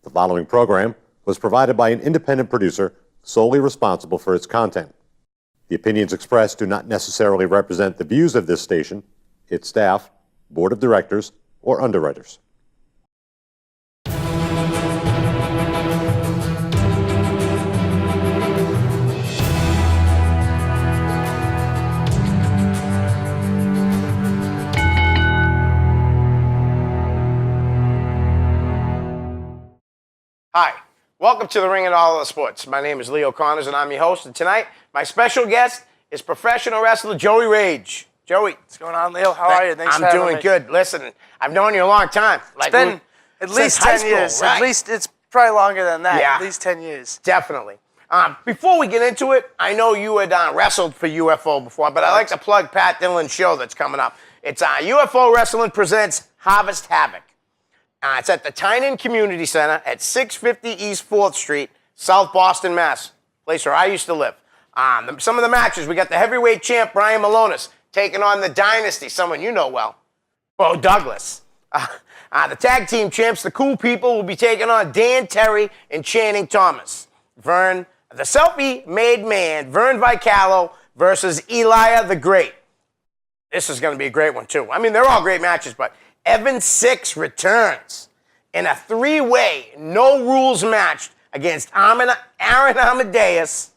The following program was provided by an independent producer solely responsible for its content. The opinions expressed do not necessarily represent the views of this station, its staff, board of directors, or underwriters. Hi, welcome to the Ring and All of the Sports. My name is Leo Connors and I'm your host. And tonight, my special guest is professional wrestler Joey Rage. Joey. What's going on, Leo? How are you? Thanks for having me. I'm doing good. Listen, I've known you a long time. It's been at least 10 years. Right? At least it's probably longer than that. Yeah. At least 10 years. Definitely. Before we get into it, I know you had wrestled for UFO before, but I like to plug Pat Dillon's show that's coming up. It's UFO Wrestling Presents Harvest Havoc. It's at the Tynan Community Center at 650 East 4th Street, South Boston, Mass. Place where I used to live. Some of the matches, we got the heavyweight champ, Brian Malonis, taking on the Dynasty, someone you know well, Bo Douglas. The tag team champs, the Cool People, will be taking on Dan Terry and Channing Thomas. The selfie-made man, Vern Vicalo versus Elia the Great. This is going to be a great one, too. I mean, they're all great matches, but Evan Six returns in a three-way, no-rules match against Aaron Amadeus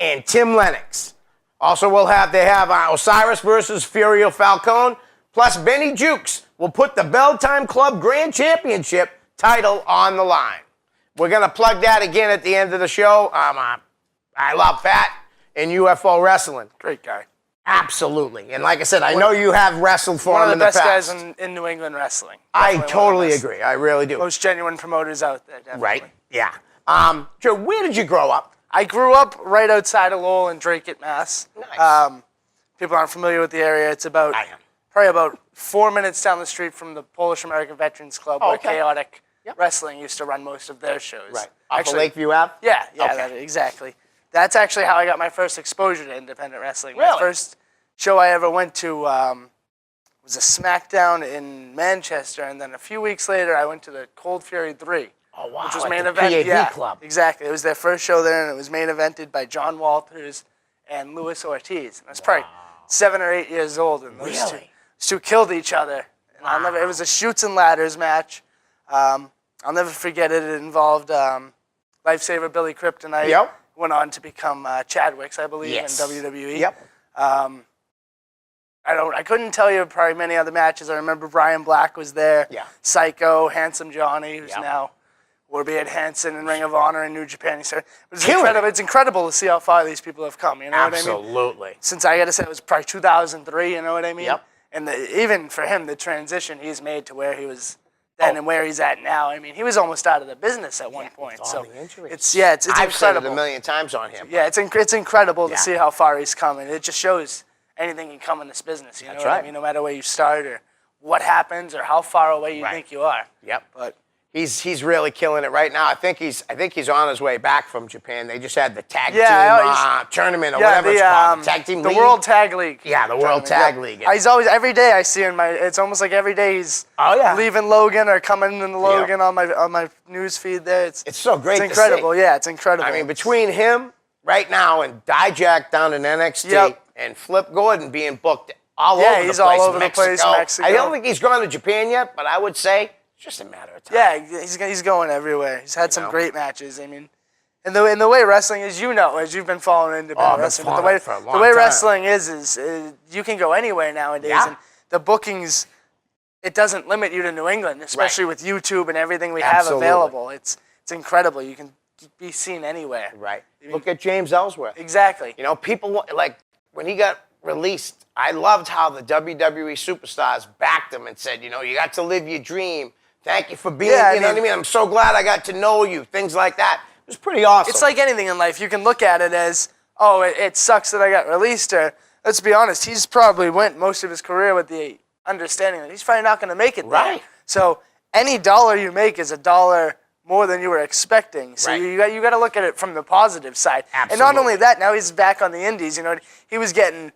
and Tim Lennox. Also, they have Osiris versus Furio Falcone, plus Benny Jukes will put the Bell Time Club Grand Championship title on the line. We're going to plug that again at the end of the show. I love Pat and UFO Wrestling. Great guy. Absolutely. And like I said, I know you have wrestled for him in the past. One of the best guys in New England wrestling. I totally agree. I really do. Most genuine promoters out there, definitely. Right? Yeah. Joe, where did you grow up? I grew up right outside of Lowell in Drake, Mass. Nice. People aren't familiar with the area. It's probably about 4 minutes down the street from the Polish American Veterans Club, where Chaotic Wrestling used to run most of their shows. Right. Off of Lakeview Ave? Yeah, Okay. Exactly. That's actually how I got my first exposure to independent wrestling. Really? My first show I ever went to was a SmackDown in Manchester, and then a few weeks later I went to the Cold Fury 3. Oh, wow. Which was at main the event. PAV Club. Exactly. It was their first show there, and it was main evented by John Walters and Luis Ortiz. And I was probably 7 or 8 years old, and those two killed each other. And it was a shoots and ladders match. I'll never forget it. It involved Lifesaver Billy Kryptonite. Yep. Went on to become Chadwick's, I believe, in WWE. Yep. I couldn't tell you probably many other matches. I remember Brian Black was there. Yeah. Psycho, Handsome Johnny, who's now Warbeard Hansen in Ring of Honor in New Japan. It's incredible to see how far these people have come. You know what I mean? Absolutely. Since I got to say it was probably 2003. You know what I mean? Yep. And even for him, the transition he's made to where he was then and where he's at now. I mean, he was almost out of the business at one point. With all the injuries. It's I've incredible. said it a million times on him. Yeah, it's incredible to see how far he's come, and it just shows anything can come in this business. You know what I mean? No matter where you start or what happens or how far away you think you are. Yep. But he's really killing it right now. I think he's on his way back from Japan. They just had the tag team tournament or whatever it's called. Tag team league. The World Tag League. Yeah, the World Tag League. He's always every day I see him. It's almost like every day he's leaving Logan or coming into Logan on my news feed there. It's so great. It's incredible. To see. Yeah, it's incredible. I mean, between him right now and Dijak down in NXT and Flip Gordon being booked all over the place. He's all over Mexico. the place. Mexico. I don't think he's gone to Japan yet, but I would say it's just a matter of time. Yeah, he's going everywhere. He's had some great matches. I mean, and the way wrestling is, as you've been following independent wrestling, but the way wrestling is you can go anywhere nowadays. Yeah. And the bookings, it doesn't limit you to New England, especially with YouTube and everything we have available. It's incredible. You can be seen anywhere. Right. Look at James Ellsworth. Exactly. People when he got released, I loved how the WWE superstars backed him and said, you got to live your dream. Thank you for being, you know what I mean? I'm so glad I got to know you. Things like that. It was pretty awesome. It's like anything in life. You can look at it as, it sucks that I got released. Or, let's be honest, he's probably went most of his career with the understanding that he's probably not going to make it there. Right. So any dollar you make is a dollar more than you were expecting. So you got to look at it from the positive side. Absolutely. And not only that, now he's back on the indies. He was getting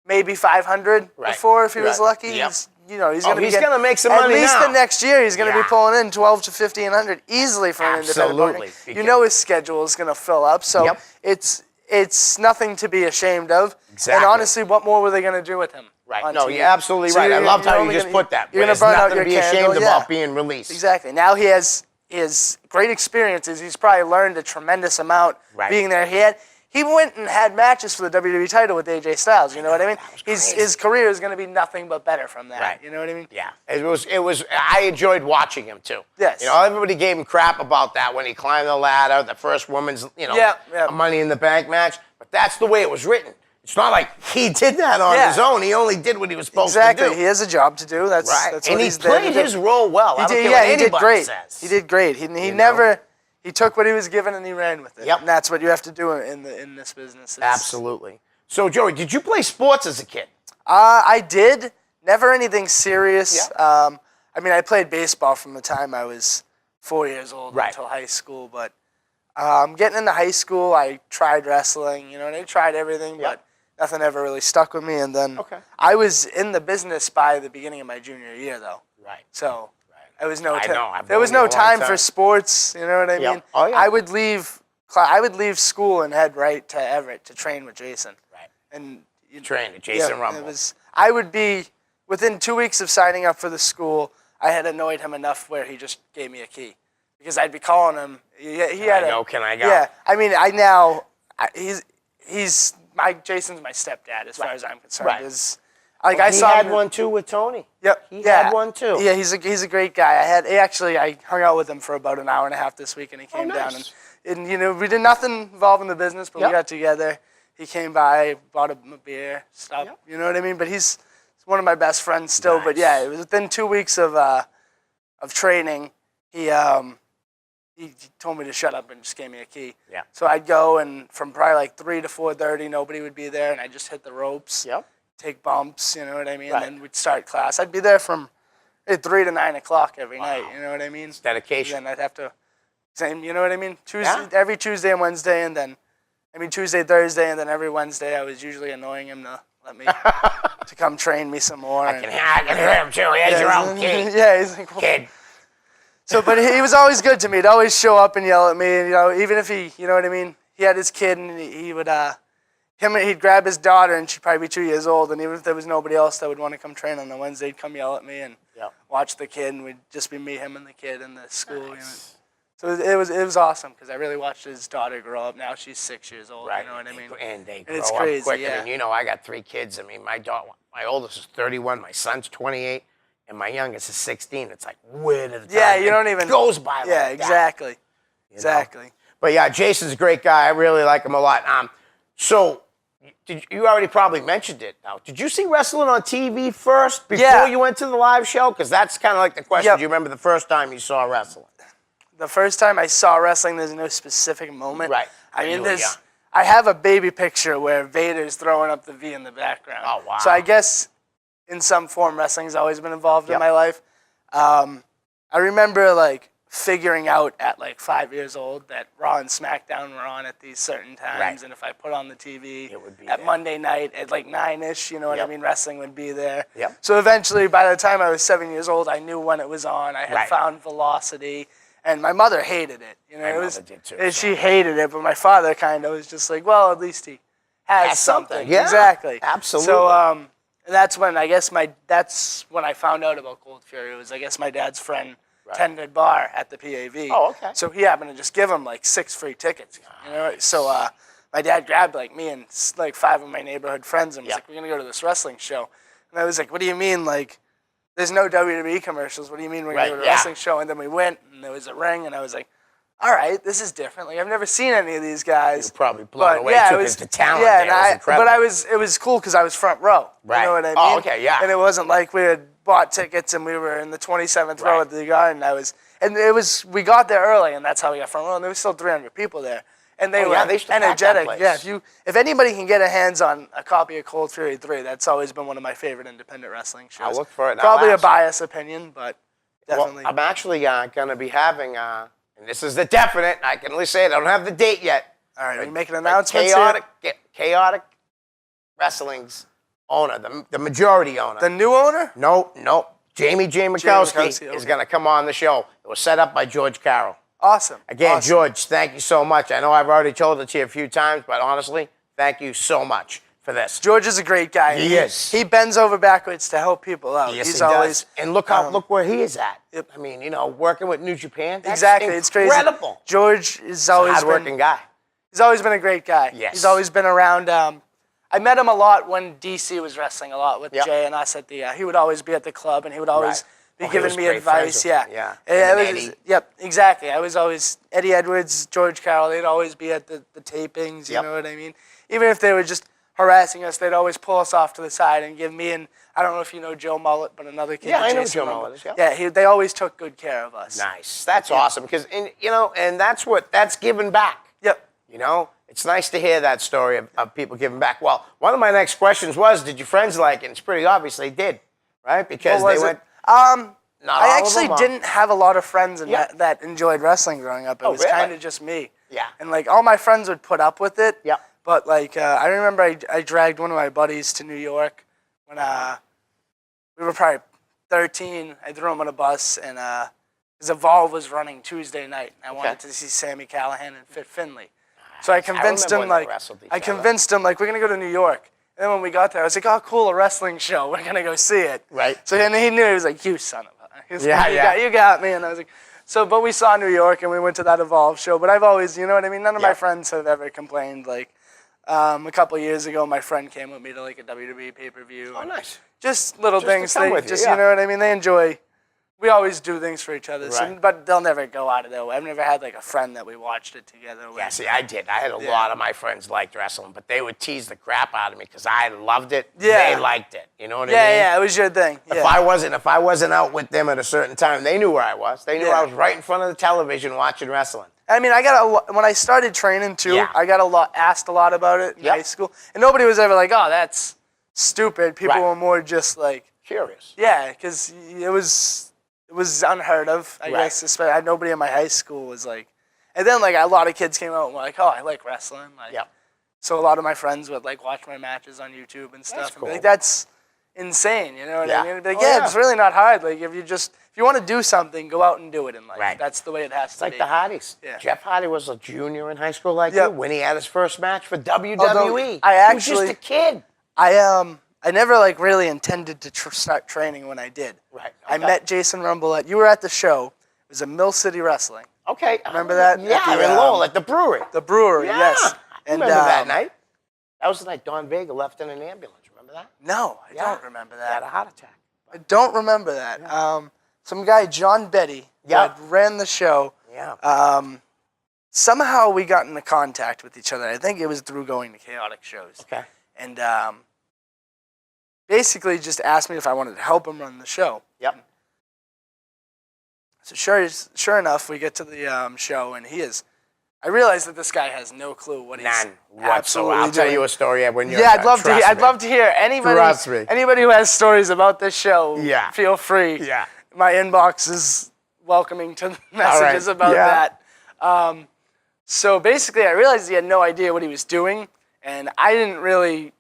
maybe 500 before if he was lucky. Yep. He's he's going to he's gonna make some money At least now. the next year, he's going to Yeah. be pulling in 12 to 1,500 easily for an independent Absolutely. booking. You know his schedule is going to fill up, so Yep. it's nothing to be ashamed of. Exactly. And honestly, what more were they going to do with him? Right. on No, TV? you're absolutely So right. I you're- loved you're how you only just gonna- put that. You're going There's to burn out nothing your to be candle. ashamed yeah. about being released. Exactly. Now he has great experiences. He's probably learned a tremendous amount Right. being there. He went and had matches for the WWE title with AJ Styles. You know what I mean? That was crazy. His career is going to be nothing but better from that. Right. You know what I mean? Yeah, it was. I enjoyed watching him too. Yes. Everybody gave him crap about that when he climbed the ladder, the first woman's, Yeah. Money in the Bank match. But that's the way it was written. It's not like he did that on Yeah. his own. He only did what he was supposed Exactly. to do. He has a job to do. That's Right. That's And what he he's there to played do. his role well. I He don't did. care Yeah, what he did anybody great. says. He did great. He know? never. He took what he was given and he ran with it. Yep. And that's what you have to do in this business. Absolutely. So, Joey, did you play sports as a kid? I did. Never anything serious. Yeah. I mean, I played baseball from the time I was 4 years old Right. until high school. But getting into high school, I tried wrestling. And I tried everything, Yeah. but nothing ever really stuck with me. And then Okay. I was in the business by the beginning of my junior year, though. Right. So there was no I time. know, I've There was known you no a long time time. for sports. You know what I Yeah. mean? Oh, yeah. I would leave school and head right to Everett to train with Jason. Right. And Trained at Jason Rumble. I would be within 2 weeks of signing up for the school. I had annoyed him enough where he just gave me a key because I'd be calling him. He had I go? Can I go? Yeah. I mean, he's Jason's my stepdad as far as I'm concerned. Right. I He saw had him, one too with Tony. Yep. He yeah. had one too. Yeah, he's a great guy. I hung out with him for about an hour and a half this week, and he came down nice. and we did nothing involving the business, but Yep. we got together. He came by, bought him a beer, stuff. Yep. You know what I mean? But he's one of my best friends still. But Nice. yeah, it was within 2 weeks of training. He told me to shut up and just gave me a key. Yeah. So I'd go, and from probably like 3 to 4:30, nobody would be there, and I'd just hit the ropes, Yep. take bumps. You know what I mean? Right. And then we'd start class. I'd be there from 3 to 9 o'clock every night. You know what I mean? Dedication. And I'd have to, you know what I mean? Yeah. Every Tuesday and Wednesday, and then, Tuesday, Thursday, and then every Wednesday, I was usually annoying him to let me, to come train me some more. I can hear him too. He has your own kid. Yeah, he's like, well, Kid. so, but he was always good to me. He'd always show up and yell at me, and even if he, you know what I mean? He had his kid, and he would, he'd grab his daughter, and she'd probably be 2 years old, and even if there was nobody else that would want to come train on a Wednesday, he'd come yell at me and Yep. watch the kid, and we'd just be me, him, and the kid in the school. So it was awesome because I really watched his daughter grow up. Now she's 6 years old. Right. You know what I mean? And they grow it's up crazy, quick. yeah. I mean, I got 3 kids. I mean, my oldest is 31, my son's 28, and my youngest is 16. It's like, where did the Yeah, time you don't even goes by like Yeah, that, exactly. you know? Exactly. But yeah, Jason's a great guy. I really like him a lot. So you already probably mentioned it. Now, did you see wrestling on TV first before Yeah. you went to the live show? Because that's kind of like the question. Yep. Do you remember the first time you saw wrestling? The first time I saw wrestling, there's no specific moment. Right. I You mean, were young. I have a baby picture where Vader's throwing up the V in the background. Oh, wow. So I guess in some form, wrestling's always been involved Yep. in my life. I remember figuring out at 5 years old that Raw and SmackDown were on at these certain times, Right. and if I put on the TV It would be at there. Monday night at 9-ish, you know what Yep. I mean, wrestling would be there. Yep. So eventually, by the time I was 7 years old, I knew when it was on. I had Right. found Velocity, and my mother hated it. You know, My it was, mother did too, and so. she hated it, but my father kind of was just like, well, at least he has Has something. Yeah, Exactly. absolutely. So that's when that's when I found out about Cold Fury. It was, I guess, my dad's friend tended bar at the PAV. Oh, okay. So he happened to just give him 6 free tickets. You know, so my dad grabbed me and 5 of my neighborhood friends and was like, "We're gonna go to this wrestling show." And I was like, "What do you mean? There's no WWE commercials. What do you mean we're gonna Right, go to a yeah. wrestling show?" And then we went, and there was a ring, and I was like, "All right, this is different. I've never seen any of these guys." You're probably blown away yeah, too, it was 'cause the talent Yeah, there and was incredible. but it was cool because I was front row. Right. You know what I mean? Oh, okay, yeah. And it wasn't like we had bought tickets and we were in the 27th row Right. at the Garden. We got there early, and that's how we got front row. And there was still 300 people there, and they Oh, were yeah, they used to pack that energetic. place. Yeah, if anybody can get a hands on a copy of Cold Fury 3, that's always been one of my favorite independent wrestling shows. I'll look for it. Now, Probably a last- biased opinion, but definitely. Well, I'm actually going to be having, and this is the definite, I can at least say it, I don't have the date yet. All right, are you making but announcements here? Chaotic Wrestling's owner, the majority owner. The new owner? No. Jamie J. Mikowski Mikowski, is okay. going to come on the show. It was set up by George Carroll. Awesome. Again, Awesome. George, thank you so much. I know I've already told it to you a few times, but honestly, thank you so much for this. George is a great guy. He is. He bends over backwards to help people out. Yes, He's he always does. And look where he is at. Yep. I mean, working with New Japan. That's exactly. It's crazy. incredible. George is always Hardworking guy. He's always been a great guy. Yes. He's always been around. I met him a lot when DC was wrestling a lot with Yep. Jay and us at the. He would always be at the club and he would always Right. be He giving was me great advice. friends Yeah. with him. It And was- Eddie. Yep. Exactly. I was always Eddie Edwards, George Carroll. They'd always be at the tapings. You Yep. know what I mean? Even if they were just harassing us, they'd always pull us off to the side and give me and I don't know if you know Joe Mullet, but another kid. Yeah, I know Jason Joe Rumble. Mullet is, yeah. Yeah. They always took good care of us. Nice. That's awesome because, and that's giving back. Yep. It's nice to hear that story of people giving back. Well, one of my next questions was, did your friends like it? And it's pretty obvious they did, right? Because What they was went. it? Not I all of actually them, didn't have a lot of friends Yeah. that enjoyed wrestling growing up. It was really? kind of just me. Yeah. And like all my friends would put up with it. Yeah. But like I remember I dragged one of my buddies to New York when we were probably 13. I threw him on a bus and because Evolve was running Tuesday night. And I wanted to see Sammy Callahan and Fit Finley. So I convinced remember him when they like wrestled each I other. convinced him like we're gonna go to New York. And then when we got there, I was like, "Oh, cool, a wrestling show. We're gonna go see it." Right. So and he knew. He was like, "You son of a." He was Yeah, like, yeah. You got me. And I was like, so. But we saw New York and we went to that Evolve show. But I've always, you know what I mean. None of Yeah. my friends have ever complained. Like a couple of years ago, my friend came with me to like a WWE pay-per-view. Oh, nice. Just little Just to things. come They with you, just yeah. you know what I mean. They enjoy. We always do things for each other, Right. but they'll never go out of their way. I've never had like a friend that we watched it together with. Yeah, see, I did. I had a lot of my friends liked wrestling, but they would tease the crap out of me because I loved it. Yeah. They liked it. You know what I Yeah, mean? yeah, it was your thing. If Yeah. I wasn't out with them at a certain time, they knew where I was. They knew Yeah. I was right in front of the television watching wrestling. I mean, I got a lot, when I started training too. Yeah. I got asked a lot about it in Yep. high school, and nobody was ever like, "Oh, that's stupid." People Right. were more just like, Curious. "Yeah," because it was unheard of. I Right. guess especially nobody in my high school was like, and then like a lot of kids came out and were like, "Oh, I like wrestling." Like, Yep. So a lot of my friends would like watch my matches on YouTube and stuff. And be cool. like, that's insane. You know what Yeah. I mean? I'd be like, Oh, yeah, yeah. it's really not hard. Like if you want to do something, go out and do it in life. Right. That's the way it has It's to like be. the Hardys. Yeah. Jeff Hardy was a junior in high school like Yep. you when he had his first match for WWE. I he was just actually- a kid. I never like really intended to start training when I did. Right. I Okay. met Jason Rumble you were at the show. It was a Mill City Wrestling, Okay. Remember that? Yeah, At the, in Lowell at the brewery. the brewery. Yeah. Yes. I remember that night. That was the night Don Vega left in an ambulance. Remember that? No, I Yeah. don't remember He had that. a heart attack. I don't remember that. Some guy, John Betty, who Yep. had ran the show. Yeah. Somehow we got into contact with each other. I think it was through going to chaotic shows. Okay. And basically just asked me if I wanted to help him run the show. Yep. So sure enough, we get to the show, and I realize that this guy has no clue what he's None absolutely whatsoever. I'll tell doing. you a story when you're Yeah, done. I'd love to. Trust I'd me. love to hear anybody. Trust me. Anybody who has stories about this show. Yeah. Feel free. Yeah. My inbox is welcoming to messages right. about Yeah. that. So basically, I realized he had no idea what he was doing, and I didn't really.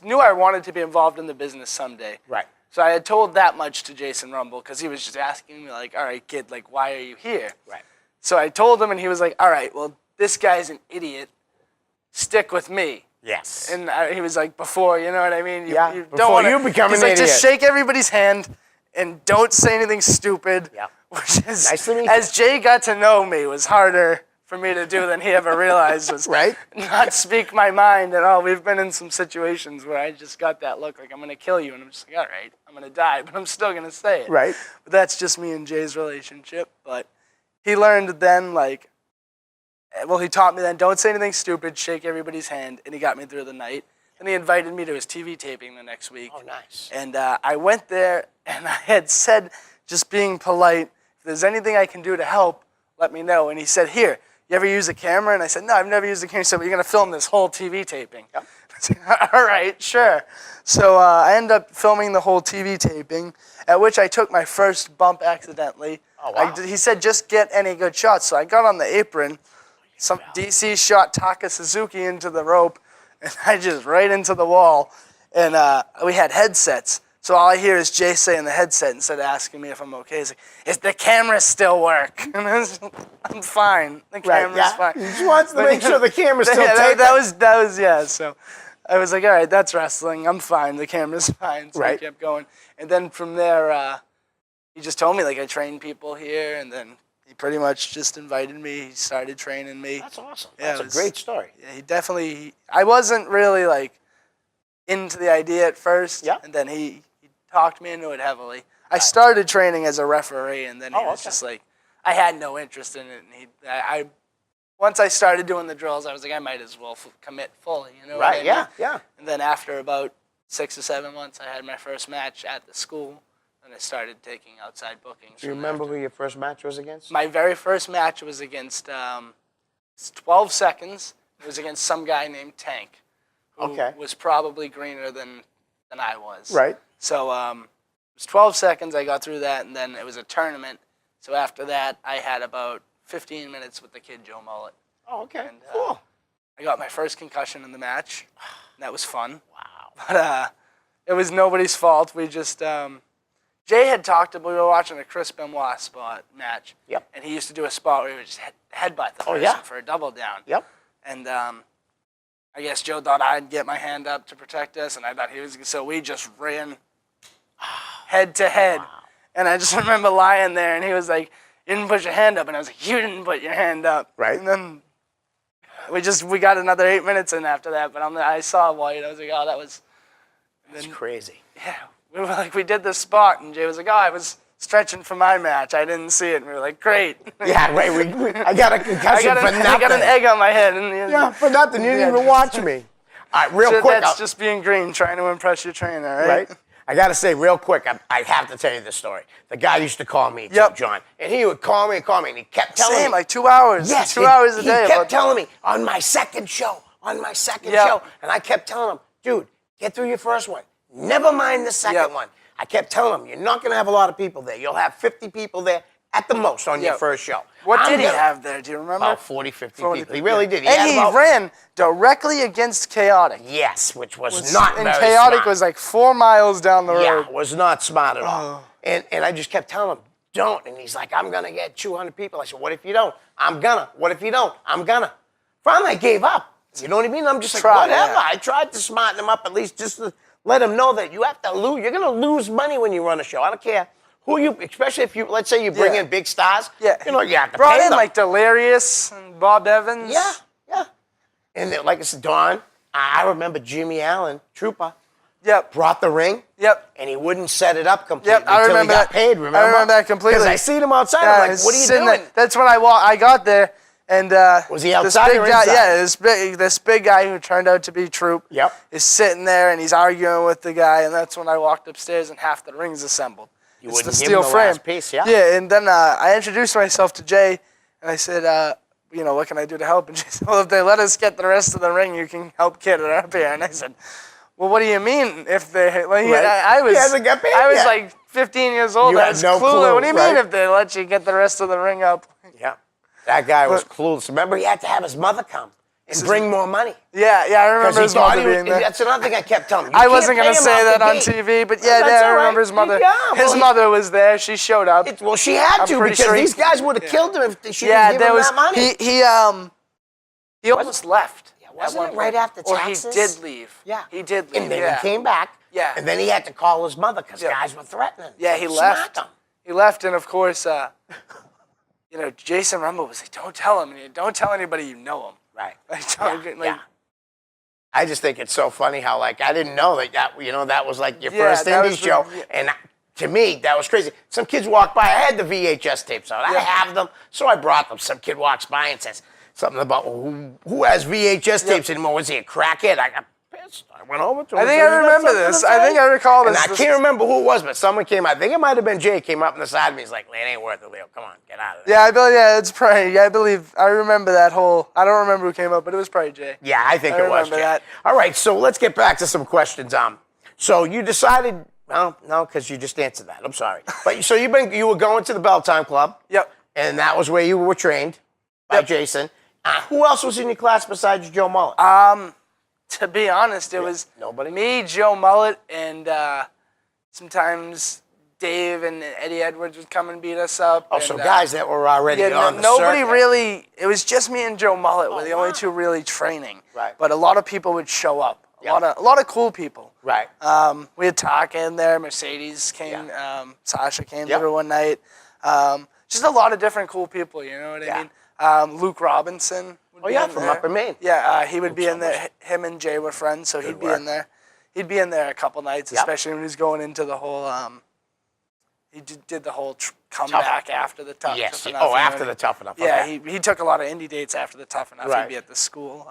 Knew I wanted to be involved in the business someday. Right. So I had told that much to Jason Rumble because he was just asking me like, "All right, kid, like, why are you here?" Right. So I told him, and he was like, "All right, well, this guy's an idiot. Stick with me." Yes. And he was like, "Before, you know what I mean? Yeah, don't before wanna-" you become he's an like, idiot. Just shake everybody's hand and don't say anything stupid." Yeah. Which is, Nice to meet you. as Jay got to know me, was harder for me to do than he ever realized. Was Right. not speak my mind at all. We've been in some situations where I just got that look like I'm gonna kill you, and I'm just like, all right, I'm gonna die, but I'm still gonna say it. Right. But that's just me and Jay's relationship. But he learned then, like, well, he taught me then, don't say anything stupid, shake everybody's hand, and he got me through the night. And he invited me to his TV taping the next week. Oh, nice. And I went there, and I had said, just being polite, if there's anything I can do to help, let me know. And he said, here, you ever use a camera? And I said, no, I've never used a camera. He said, well, you're going to film this whole TV taping. Yep. I said, all right, sure. So I ended up filming the whole TV taping, at which I took my first bump accidentally. Oh, wow. He said, just get any good shots. So I got on the apron. DC shot Taka Suzuki into the rope, and I just right into the wall. and we had headsets. So all I hear is Jay say in the headset instead of asking me if I'm okay. He's like, "Is the camera still work?" And I'm fine. The camera's fine. He just wants to make sure the camera's still Yeah, taping. that was yeah. So I was like, all right, that's wrestling. I'm fine. The camera's fine. So I Right. kept going. And then from there, he just told me, like, I train people here. And then he pretty much just invited me. He started training me. That's awesome. Yeah, That's it a was- great story. Yeah, he definitely, I wasn't really, like, into the idea at first. Yeah. And then he talked me into it heavily. I started training as a referee, and then he was just like, I had no interest in it. And once I started doing the drills, I was like, I might as well commit fully, you know what I Right, mean? yeah. And then after about 6 or 7 months, I had my first match at the school, and I started taking outside bookings. Do you remember who your first match was against? My very first match was against 12 seconds. It was against some guy named Tank, who was probably greener than I was. Right. So it was 12 seconds. I got through that, and then it was a tournament. So after that, I had about 15 minutes with the kid Joe Mullet. Oh, okay. And, Cool. I got my first concussion in the match. That was fun. Wow. But it was nobody's fault. We just Jay had talked about, we were watching a Chris Benoit spot match. Yep. And he used to do a spot where he would just headbutt the person yeah. for a double down. Yep. And I guess Joe thought I'd get my hand up to protect us, and I thought he was. So we just ran head to head. And I just remember lying there, and he was like, "You didn't put your hand up," and I was like, "You didn't put your hand up." Right. And then we got another 8 minutes in after that. But I saw White. I was like, "Oh, that was." That's crazy. Yeah. We were like, we did this spot, and Jay was like, "Oh, I was stretching for my match. I didn't see it." And we were like, "Great." Yeah, right. I got a concussion for nothing. I got an egg on my head. Yeah, for nothing. You didn't even watch me. All right, real So quick. that's just being green, trying to impress your trainer, right? I got to say real quick, I have to tell you this story. The guy used to call me, too, John. And he would call me, and he kept telling me. Same, like 2 hours. Yes, 2 hours a day. He kept telling me, on my second show. And I kept telling him, dude, get through your first one. Never mind the second one. I kept telling him, you're not going to have a lot of people there. You'll have 50 people there at the most on your first show. What did he have there? Do you remember? About 40, 50 people. He really did. And he ran directly against Chaotic. Yes, which was not very And Chaotic smart. was like 4 miles down the road. Yeah, was not smart at all. And I just kept telling him, don't. And he's like, I'm going to get 200 people. I said, what if you don't? I'm gonna. What if you don't? I'm gonna. Finally, I gave up. You know what I mean? I'm just like, whatever. Yeah. I tried to smarten him up at least just to let him know that you have to lose. You're going to lose money when you run a show. I don't care who you, especially if you, let's say you bring in big stars. Yeah. You know, you have to brought pay in them. like Delirious and Bob Evans. Yeah, yeah. And then, like I said, Don, I remember Jimmy Allen, Trooper, brought the ring. Yep. And he wouldn't set it up completely I until remember he got that. paid, remember? I remember that completely. Because I seen him outside. I'm like, what are you doing? There. That's when I got there. And was he outside or guy, inside? Yeah, this big guy who turned out to be Troop is sitting there, and he's arguing with the guy, and that's when I walked upstairs, and half the ring's assembled. You it's wouldn't the give steel him the frame. last piece, yeah? Yeah, and then I introduced myself to Jay, and I said, you know, what can I do to help? And Jay said, well, if they let us get the rest of the ring, you can help get it up here. And I said, well, what do you mean if they? Like, I was, He hasn't got paid I was yet. like 15 years old. You I had was no clueless. clue, What do you right? mean if they let you get the rest of the ring up? Yeah. That guy was clueless. Remember, he had to have his mother come and bring more money. Yeah, I remember his mother being there. That's another thing I kept telling him. I wasn't going to say that on TV, but I remember his mother. His mother was there. She showed up. Well, she had to because these guys would have killed him if she didn't give him that money. He almost left. Yeah, wasn't it right after taxes? Or he did leave. Yeah. He did leave. And then he came back. Yeah. And then he had to call his mother because guys were threatening. Yeah, he left. He left, and of course, you know, Jason Rumble was like, "Don't tell him. Don't tell anybody you know him." Right. Like, I just think it's so funny how, like, I didn't know that you know, that was like your first indie show. And to me, that was crazy. Some kids walked by. I had the VHS tapes out. I have them. So I brought them. Some kid walks by and says something about, who has VHS tapes anymore? Was he a crackhead? I got pissed. I went over to him. I think I remember this. I think I recall this. And I can't remember who it was, but someone came out. I think it might have been Jay. Came up on the side of me. He's like, it ain't worth it, Leo. Come on, get out of there. Yeah, it's probably. I believe. I remember that whole. I don't remember who came up, but it was probably Jay. Yeah, I think it was Jay. That. All right, so let's get back to some questions. So you decided. No, because you just answered that. I'm sorry. But so you were going to the Belltime Club. Yep. And that was where you were trained by Jason. Who else was in your class besides Joe Mullet? To be honest, it was nobody? me, Joe Mullet, and sometimes Dave and Eddie Edwards would come and beat us up. Oh, and, so guys that were already on the nobody circuit. really. It was just me and Joe Mullet were the only two really training. Right. But a lot of people would show up. A lot of cool people. Right. We had Taka in there. Mercedes came. Sasha came through one night. Just a lot of different cool people. You know what I mean? Luke Robinson. Oh yeah, from Upper Maine. Yeah, he would be in there. Him and Jay were friends, so he'd be in there. He'd be in there a couple nights, especially when he was going into the whole. He did the whole comeback after the Tough Yes. Enough. Oh, after the Tough Enough. Yeah, Okay. he took a lot of indie dates after the Tough Enough. Right. He'd be at the school.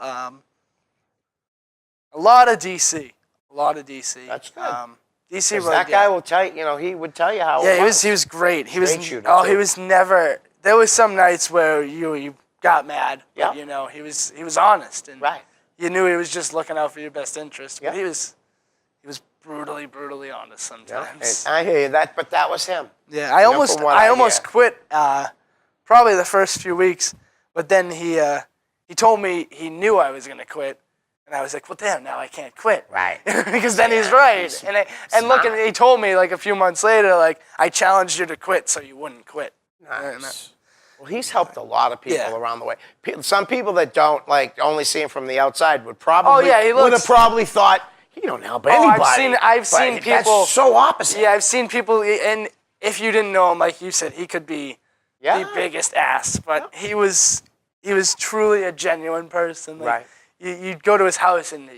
A lot of DC. A lot of DC. That's good. DC. That guy will tell you. You know, he would tell you how. Yeah, it he was great. He was. Straight shooter, Oh, too. he was never. There was some nights where you got mad. But, Yeah. you know, he was honest and Right. you knew he was just looking out for your best interest. But Yeah. he was brutally honest sometimes. And I hear you. But that was him. Yeah, I almost from what I hear. quit probably the first few weeks, but then he told me he knew I was gonna quit, and I was like, well, damn, now I can't quit. Right. Because then he's right. And look, and he told me like a few months later, like I challenged you to quit so you wouldn't quit. Nice. Well, he's helped a lot of people Yeah. around the way. Some people that don't only see him from the outside would probably he would have looks- probably thought he don't help anybody. I've But seen that's people so opposite. Yeah, I've seen people, and if you didn't know him, like you said, he could be Yeah. the biggest ass, but he was truly a genuine person. Like, Right. You'd go to his house and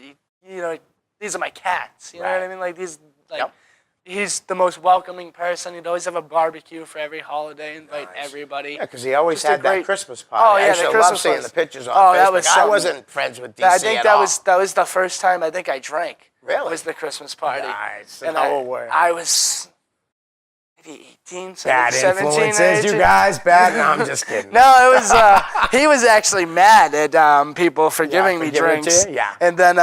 you know, these are my cats. You know what I Right. mean? Like these, like Yep. he's the most welcoming person. He'd always have a barbecue for every holiday, invite Nice. everybody. Yeah, because he always Just a had that great- Christmas party. Oh, yeah, I the used to love Christmas seeing party. the pictures on Oh, Facebook. that was I something. wasn't friends with DC I think at that all. was the first time I think I drank. Really? Was the Christmas party. Nice. And How old were you? I was maybe 18, Bad 17, influences, 18. you guys. Bad. No, I'm just kidding. No, it was. He was actually mad at people for giving me for giving it to drinks. you? Yeah. And then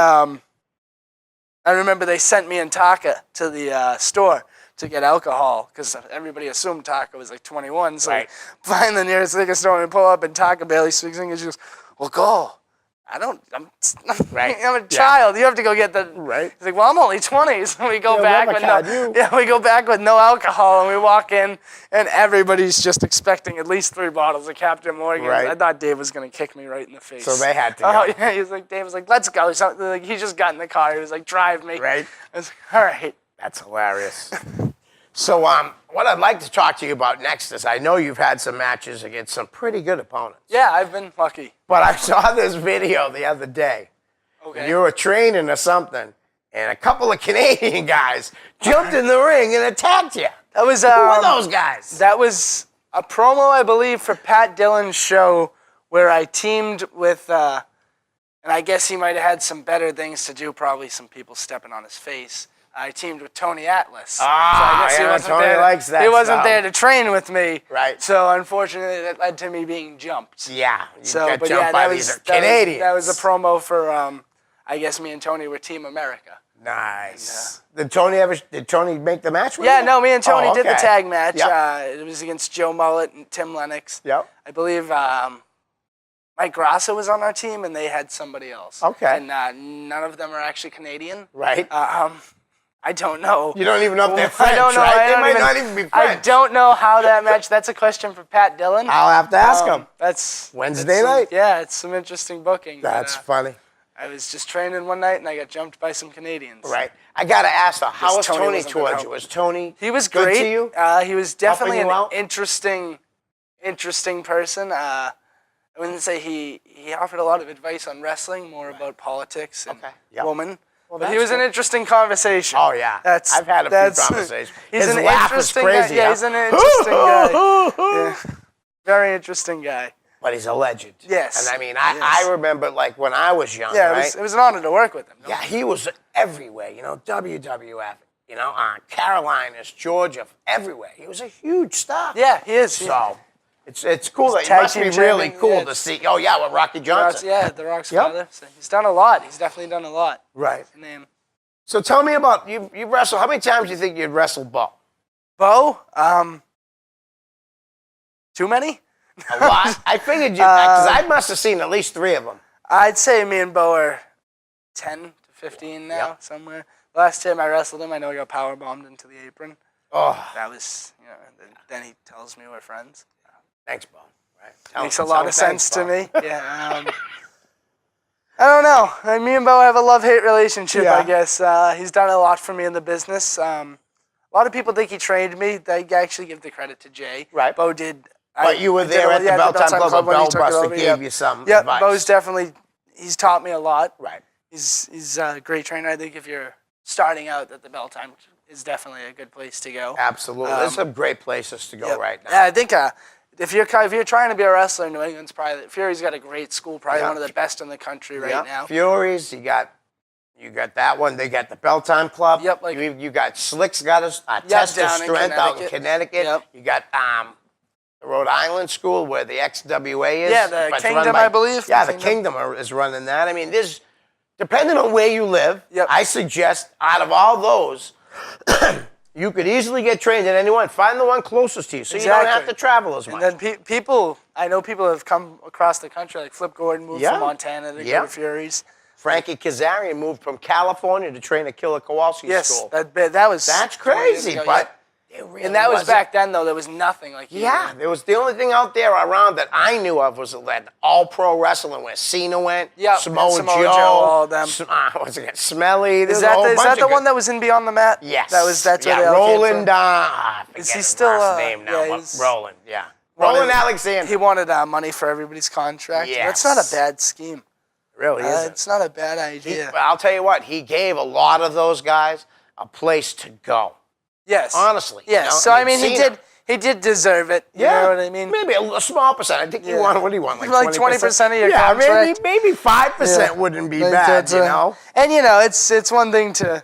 I remember they sent me and Taka to the store to get alcohol because everybody assumed Taka was like 21. So Right. we find the nearest liquor store and we pull up, and Taka barely speaks English. She goes, "Well, go." I'm Right. I'm a Yeah. child. You have to go get the. Right. He's like, well, I'm only 20, so we go Yeah, back what with am I, no. God, you? Yeah, we go back with no alcohol, and we walk in, and everybody's just expecting at least 3 bottles of Captain Morgan. Right. I thought Dave was gonna kick me right in the face. So they had to Oh go. yeah, he was like, Dave was like, let's go. So, like, he just got in the car. He was like, drive me. Right. I was like, all right. That's hilarious. So, what I'd like to talk to you about next is I know you've had some matches against some pretty good opponents. Yeah, I've been lucky. But I saw this video the other day. Okay. You were training or something, and a couple of Canadian guys jumped in the ring and attacked you. That was Who were those guys? That was a promo, I believe, for Pat Dillon's show where I teamed with, and I guess he might have had some better things to do, probably some people stepping on his face. I teamed with Tony Atlas. Yeah, Tony there. likes that He wasn't stuff. there to train with me. Right. So unfortunately, that led to me being jumped. Yeah, you So, got but jumped yeah, by that these was Canadians. that was a promo for. I guess me and Tony were Team America. Nice. Did Tony make the match with Yeah, you? no, me and Tony Oh, did the okay. tag match. Yep. It was against Joe Mullet and Tim Lennox. Yep. I believe Mike Grasso was on our team, and they had somebody else. Okay. And none of them are actually Canadian. Right. I don't know. You don't even know if they're French, I don't know. right? I They don't might not even be I French. don't know how that match. That's a question for Pat Dillon. I'll have to ask him. That's Wednesday that's night? Yeah, it's some interesting booking. but, That's funny. I was just training one night, and I got jumped by some Canadians. Right. I got to ask though, how was Tony Tony wasn't towards gonna you? help. Was Tony He was good great. to you? He was definitely you an out? interesting person. I wouldn't say he offered a lot of advice on wrestling, more about politics and Okay. Yep. woman. Well, but he that's was an good. interesting conversation. Oh yeah. I've had a few conversations. He's His an laugh is interesting crazy. guy. Yeah, huh? he's an interesting guy. Yeah. Very interesting guy. But he's a legend. Yes. And I mean, Yes. I remember like when I was young, Yeah, right? it was an honor to work with him. Yeah, he was everywhere. You know, WWF. You know, Carolinas, Georgia, everywhere. He was a huge star. Yeah, he is. So it's cool that it tag must be team really champion, cool yeah. to see. Oh yeah, with Rocky Johnson. Yeah, The Rock's Yep. father. So he's done a lot. He's definitely done a lot. Right. Name. So tell me about you wrestled. How many times do you think you'd wrestled Bo? Bo, too many? A lot. I figured you because I must have seen at least 3 of them. I'd say me and Bo are 10 to 15 now, somewhere. Last time I wrestled him, I know I got power bombed into the apron. Oh, That was, then he tells me we're friends. thanks, Bo. Right. Makes a lot of sense to me. Yeah. I don't know. Me and Bo have a love-hate relationship, Yeah. I guess. He's done a lot for me in the business. A lot of people think he trained me. They actually give the credit to Jay. Right. Bo did. But you were there at the Bell Time Club when Bell Buster gave you some advice. Bo's definitely, he's taught me a lot. Right. He's a great trainer. I think if you're starting out at the Bell Time is definitely a good place to go. Absolutely. There's some great places to go right now. Yeah, I think if you're trying to be a wrestler, New England's probably Fury's got a great school, probably one of the best in the country right now. Furies, you got that one. They got the Bell Time Club. Yep, like- you got Slick's got a test of down in strength out in Connecticut. Connecticut. Yep. You got the Rhode Island school where the XWA is. Yeah, the but it's run Kingdom, I believe. Yeah, The the Kingdom is running that. I mean, there's depending on where you live. Yep. I suggest out of all those. You could easily get trained at any one. Find the one closest to you, so you don't have to travel as much. And then I know people have come across the country, like Flip Gordon moved from Montana to go to Furies. Frankie Kazarian moved from California to train at Killer Kowalski's school. That's Crazy, ago, but it really and that was wasn't. back then though. There was nothing like There was the only thing out there around that I knew of was that All Pro Wrestling where Cena went, Yep, Samoa Samoa Joe, all of them. What's it? Smelly. Is that the one that was in Beyond the Mat? Yes. That's where they all came Roland. from? I forget Is he his still, last name now? yeah, but he's- Roland. Yeah. Roland Alexander. He wanted money for everybody's contract. Yes. That's not a bad scheme. really isn't. It's not a bad idea. But I'll tell you what, he gave a lot of those guys a place to go. Yes. Honestly. you Yes. know? So I mean, Cena- he did deserve it. You know what I mean? Maybe a small percent. I think he won. What do you want? Like 20% of your yeah, contract. maybe 5% wouldn't be Like bad. that's, You know. And it's one thing to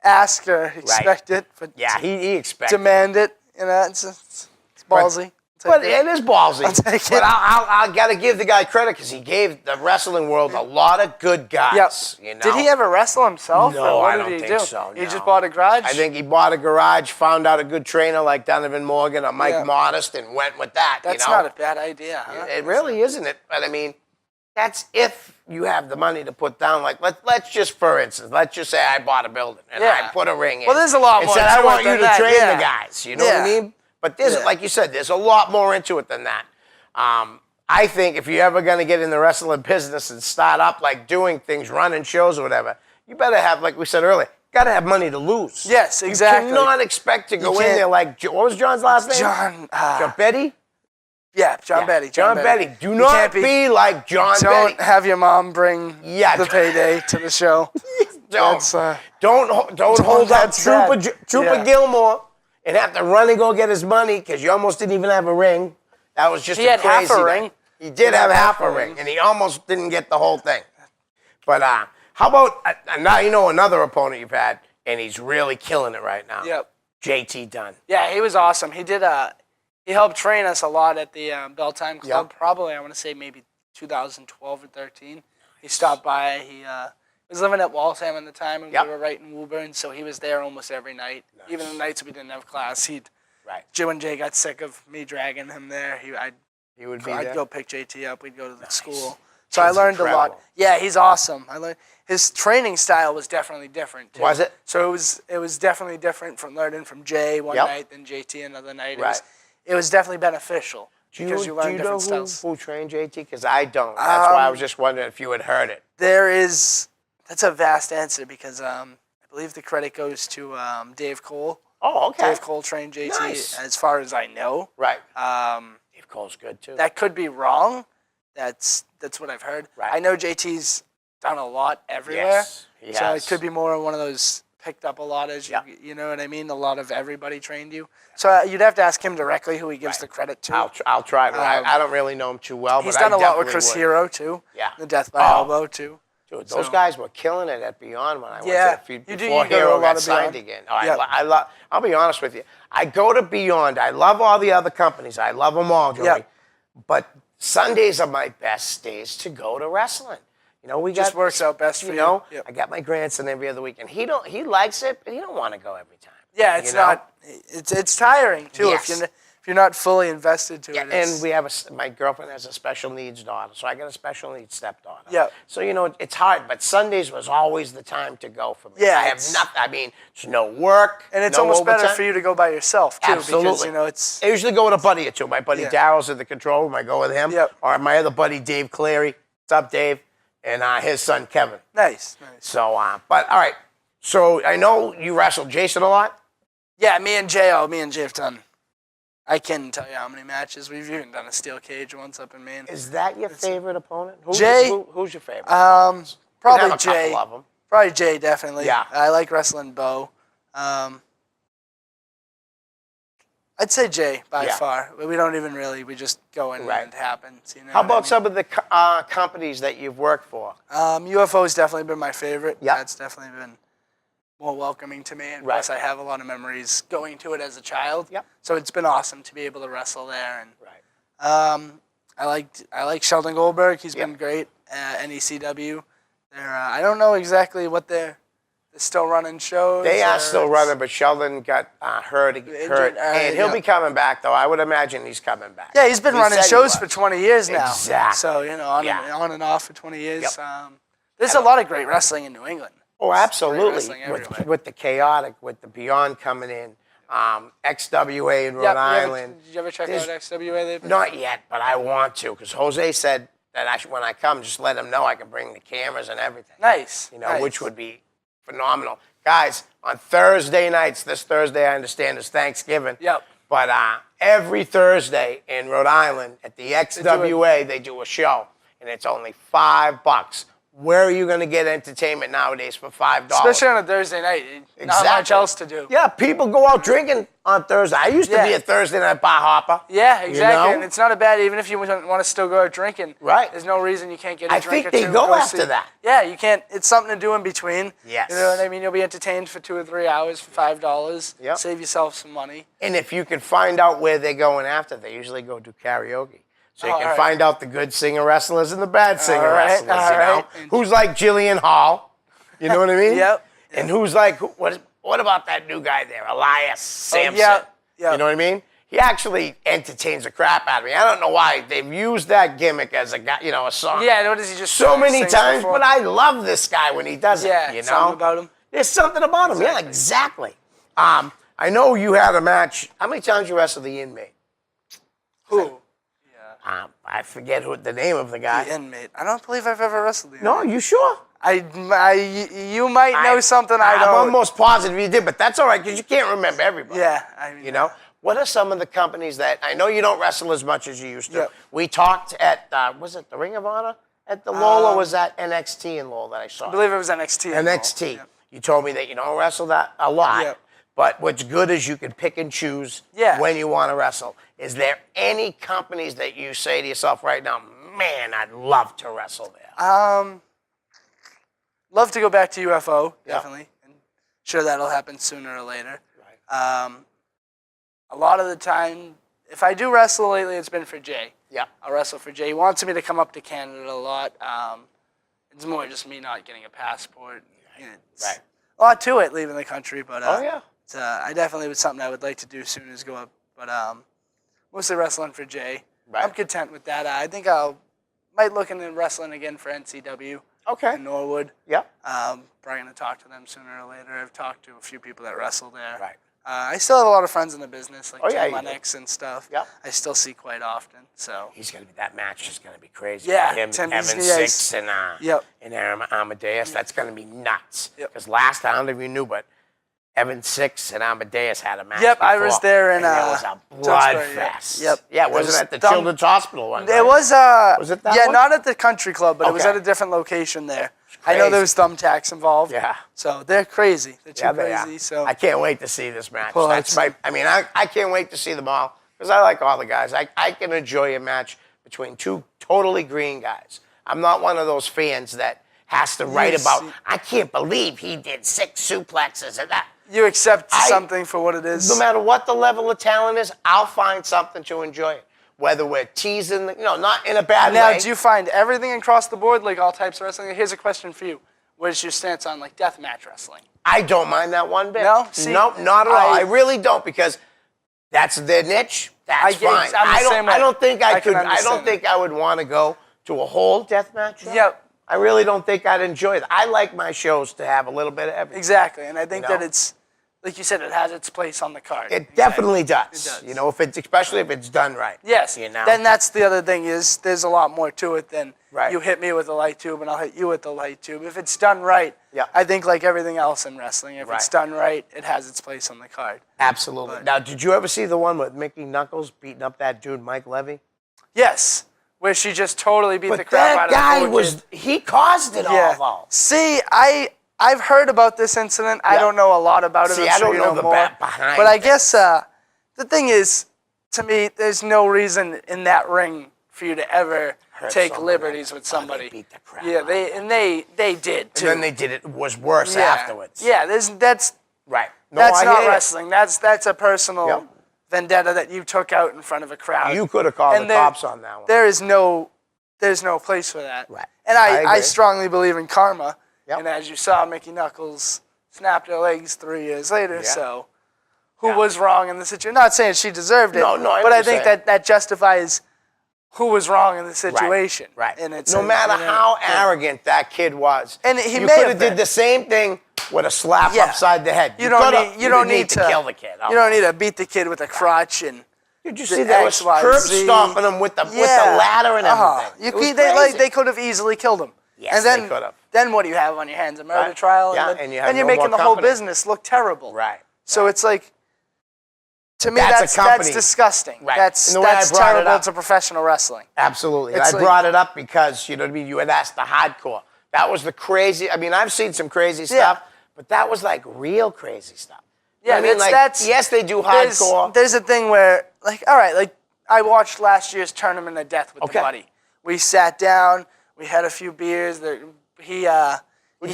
ask or expect it, but Yeah, he expected. demand it. It's ballsy. But it is ballsy. I'll take it. But I got to give the guy credit because he gave the wrestling world a lot of good guys. You know? Did he ever wrestle himself? No, or what I did don't he think do? so, He no. just bought a garage? I think he bought a garage, found out a good trainer like Donovan Morgan or Mike Modest, and went with that. That's you know? not a bad idea, huh? It really isn't it. But I mean, that's if you have the money to put down. Like let's just, for instance, let's just say I bought a building and I put a ring in. Well, there's a lot and more said, to I it want you than to that, train yeah. the guys. You know what I Yeah. mean? But there's, like you said, there's a lot more into it than that. I think if you're ever going to get in the wrestling business and start up like doing things, running shows or whatever, you better have, like we said earlier, got to have money to lose. Yes, exactly. You cannot expect to go in can't- there like, what was John's last name? John Betty? Yeah, John Betty. John Betty. Do You not can't be like John Don't Betty. have your mom bring Yeah. the payday to the show. Don't hold up that's Trooper, bad. Trooper Yeah. Gilmore and have to run and go get his money because you almost didn't even have a ring. That was just He had half a crazy ring. night. He did have half a ring, and he almost didn't get the whole thing. But how about now you know another opponent you've had, and he's really killing it right now. Yep. JT Dunn. Yeah, he was awesome. He did he helped train us a lot at the Bell Time Club. Yep. Probably I want to say maybe 2012 or 13. He stopped by. He was living at Waltham at the time, and we were right in Woburn, so he was there almost every night. Nice. Even the nights we didn't have class, Right. Joe and Jay got sick of me dragging him there. He would be I'd there. go pick JT up. We'd go to the school. So I learned a incredible. lot. Yeah, he's awesome. I learned his training style was definitely different. Too. Was it? So it was definitely different from learning from Jay one night, then JT another night. Right. It was definitely beneficial because you learn do you know different styles. who trained JT? Because I don't. That's why I was just wondering if you had heard it. That's a vast answer because I believe the credit goes to Dave Cole. Oh, okay. Dave Cole trained JT Nice. as far as I know. Right. Dave Cole's good too. That could be wrong. That's what I've heard. Right. I know JT's done a lot everywhere. Yes, he So has. it could be more one of those picked up a lot as Yeah. you know what I mean? A lot of everybody trained you. So you'd have to ask him directly who he gives the credit to. I'll try. But I don't really know him too well. He's but done I a lot with definitely Chris would. Hero too. Yeah. The Death by Oh. Elbow too. Dude, those So- guys were killing it at Beyond when I went Yeah, to the feed you do- before you go to a Hero lot got of signed Beyond. again. Yep. I'll be honest with you. I go to Beyond. I love all the other companies. I love them all, Joey. Yep. But Sundays are my best days to go to wrestling. You know, we Just got works out best for you you. know. Yep. I got my grandson every other week, and he likes it, but he don't want to go every time. Yeah, it's you know? not. It's tiring too Yes. if if you're not fully invested to it. And we have my girlfriend has a special needs daughter, so I got a special needs stepdaughter. Yep. So it's hard, but Sundays was always the time to go for me. Yeah, I have nothing. I mean, there's no work, and it's no almost better overtime. for you to go by yourself too, Absolutely. because it's. I usually go with a buddy or two. My buddy Yeah. Daryl's in the control room. I go with him. Yep. Or my other buddy Dave Cleary. What's up, Dave? And his son Kevin. Nice. So, but all right. So I know you wrestled Jason a lot. Yeah, me and Jay have done. I can't tell you how many matches. We've even done a steel cage once up in Maine. Is that your favorite opponent? Jay. Who's your favorite? Probably have a Jay. couple of them. Probably Jay, definitely. Yeah. I like wrestling Bo. I'd say Jay by far. We don't even really. We just go in and it happens. You know. How what I about mean? some of the companies that you've worked for? UFO's definitely been my favorite. Yeah. That's definitely been more welcoming to me. And Right. plus, I have a lot of memories going to it as a child. Yep. So it's been awesome to be able to wrestle there. And Right. I like Sheldon Goldberg. He's been great. NECW. I don't know exactly what they're still running shows. They are or still it's- running, but Sheldon got hurt, and he'll be coming back, though. I would imagine he's coming back. Yeah, he's been He running said he shows was. for 20 years now. Exactly. So, on and off for 20 years. Yep. There's a lot of great wrestling in New England. Oh, absolutely. wrestling everywhere. With the Chaotic, with the Beyond coming in, XWA in Rhode Island. Did you ever check There's- out XWA? They've been Not yet, but I want to, because Jose said that when I come, just let him know I can bring the cameras and everything. nice. You know, which would be phenomenal. Guys, on Thursday nights, this Thursday I understand is Thanksgiving. Yep. But every Thursday in Rhode Island at the XWA, they do a show, and it's only $5. Where are you going to get entertainment nowadays for $5? Especially on a Thursday night. Not much else to do. Yeah, people go out drinking on Thursday. I used to be Yeah. a Thursday night bar hopper. Yeah, exactly. know? And it's not a bad, even if you want to still go out drinking. Right. There's no reason you can't get a I drink think or they two, go see- after that. Yeah, you can't. It's something to do in between. Yes. You know what I mean? You'll be entertained for 2 or 3 hours for $5. Yep. Save yourself some money. And if you can find out where they're going after, they usually go do karaoke. So you Oh, can all right. find out the good singer wrestlers and the bad singer All right, wrestlers, all you know? right. Who's like Jillian Hall, you know what I mean? Yep. And who's like, what about that new guy there, Elias Sampson? yep. You know what I mean? He actually entertains the crap out of me. I don't know why. They've used that gimmick as a guy, a song. Yeah, notice he just So many sings times, before. but I love this guy when he does Yeah, it, you know? something about him. There's something about him. Yeah, exactly. I know you had a match. How many times you wrestled the inmate? Who? I forget the name of the guy. The inmate. I don't believe I've ever wrestled the No, inmate. you sure? You might know something I I'm don't. almost positive you did, but that's all right because you can't remember everybody. Yeah, I mean, You know? What are some of the companies that, I know you don't wrestle as much as you used to. Yep. We talked at, was it the Ring of Honor at the Lowell, or was that NXT in Lowell that I saw? I believe it was NXT. NXT. Yep. You told me that you don't wrestle that a lot. Yep. But what's good is you can pick and choose when you want to wrestle. Is there any companies that you say to yourself right now, man, I'd love to wrestle there? Love to go back to UFO, Yeah. definitely. And sure that'll happen sooner or later. Right. A lot of the time, if I do wrestle lately, it's been for Jay. Yeah. I'll wrestle for Jay. He wants me to come up to Canada a lot. It's more just me not getting a passport. You know, it's Right. a lot to it, leaving the country. But Oh, yeah. I definitely was something I would like to do soon as go up. But mostly wrestling for Jay. Right. I'm content with that. I think might look into wrestling again for NCW Okay. in Norwood. Yeah. Probably going to talk to them sooner or later. I've talked to a few people that wrestle there. Right. I still have a lot of friends in the business, like Oh, yeah, Tim you do. Lennox and stuff. Yep. I still see quite often. So He's gonna be that match is gonna be crazy. Yeah, Him, Tim- Evan yeah, Six and Yep. Amadeus. That's gonna be nuts. Yep. Because last time I don't know if you knew, but Evan Six and Amadeus had a match. Yep, I was before, there in, and it was a blood Tewksbury, yeah. fest. Yep. Yeah, It wasn't was it at the dumb. Children's Hospital one? it right? was. Was it that Yeah, one? not at the country club, but it was Okay. at a different location there. I know crazy. there was thumbtacks involved. Yeah. So they're crazy. They're too Yeah, they crazy. are. So I can't wait to see this match. Well, That's it's- I can't wait to see them all because I like all the guys. I can enjoy a match between two totally green guys. I'm not one of those fans that has to write about, see- I can't believe he did 6 suplexes and that. you accept something for what it is. No matter what the level of talent is, I'll find something to enjoy it. Whether we're teasing, not in a bad Now, way. do you find everything across the board, like all types of wrestling? Here's a question for you. What is your stance on like deathmatch wrestling? I don't mind that one bit. No? See, Nope, not at all. I- I really don't because that's their niche. That's fine. I don't think I could. I don't understand think I would want to go to a whole death match show. Yep. I really don't think I'd enjoy it. I like my shows to have a little bit of everything. Exactly, and I think You know? that it's, like you said, it has its place on the card. It definitely does. It does. You know, especially if it's done right. Yes. You know. Then that's the other thing is there's a lot more to it than Right. you hit me with a light tube and I'll hit you with the light tube. If it's done right, Yeah. I think like everything else in wrestling, if Right. it's done right, it has its place on the card. Absolutely. Now, did you ever see the one with Mickey Knuckles beating up that dude Mike Levy? Yes, where she just totally beat the But crap that out of the guy poor was, kid. he caused it all, though. See, I've heard about this incident. I Yeah. don't know a lot about it. See, I'm I sure don't you know the more. behind But I things. guess the thing is, to me, there's no reason in that ring for you to ever take someone liberties like with that. Oh, they somebody. beat the crap Yeah, out they did too. And then they did it was worse yeah. afterwards. Yeah, that's Right. No, that's I not hear you. wrestling. That's a personal Yep. vendetta that you took out in front of a crowd. You could have called And the there- cops on that one. There's no place for that. Right. And I I agree. strongly believe in karma. Yep. And as you saw, Mickey Knuckles snapped her legs 3 years later. Yeah. So who Yeah. was wrong in the situation? Not saying she deserved it. No, I know but what I you're think saying. that justifies who was wrong in the situation. Right. And it's no matter how arrogant that kid was. And he you may could have have did been. the same thing with a slap Yeah. upside the head. You don't didn't need to kill the kid. You don't need to beat the kid with a crotch and Did you the see that was X, Y, curb Z. stomping him with the ladder and everything? It was crazy. They could have easily killed him. Yes, and then, they could have. Then what do you have on your hands? A murder Right. trial? Yeah, and, then, and you have you're no making more the whole company. business look terrible. Right. So it's like, to me, That's a that's company. disgusting. Right. That's And the way I brought it terrible up- to professional wrestling. Absolutely. And It's I like- brought it up because, you know what I mean, you had asked the hardcore. That was the crazy, I mean, I've seen some crazy stuff, but that was like real crazy stuff. You know Yeah, what I mean, like, that's yes, they do there's- hardcore. There's a thing where, like, all right, like, I watched last year's Tournament of Death with Okay. the buddy. We sat down, we had a few beers. Who'd He you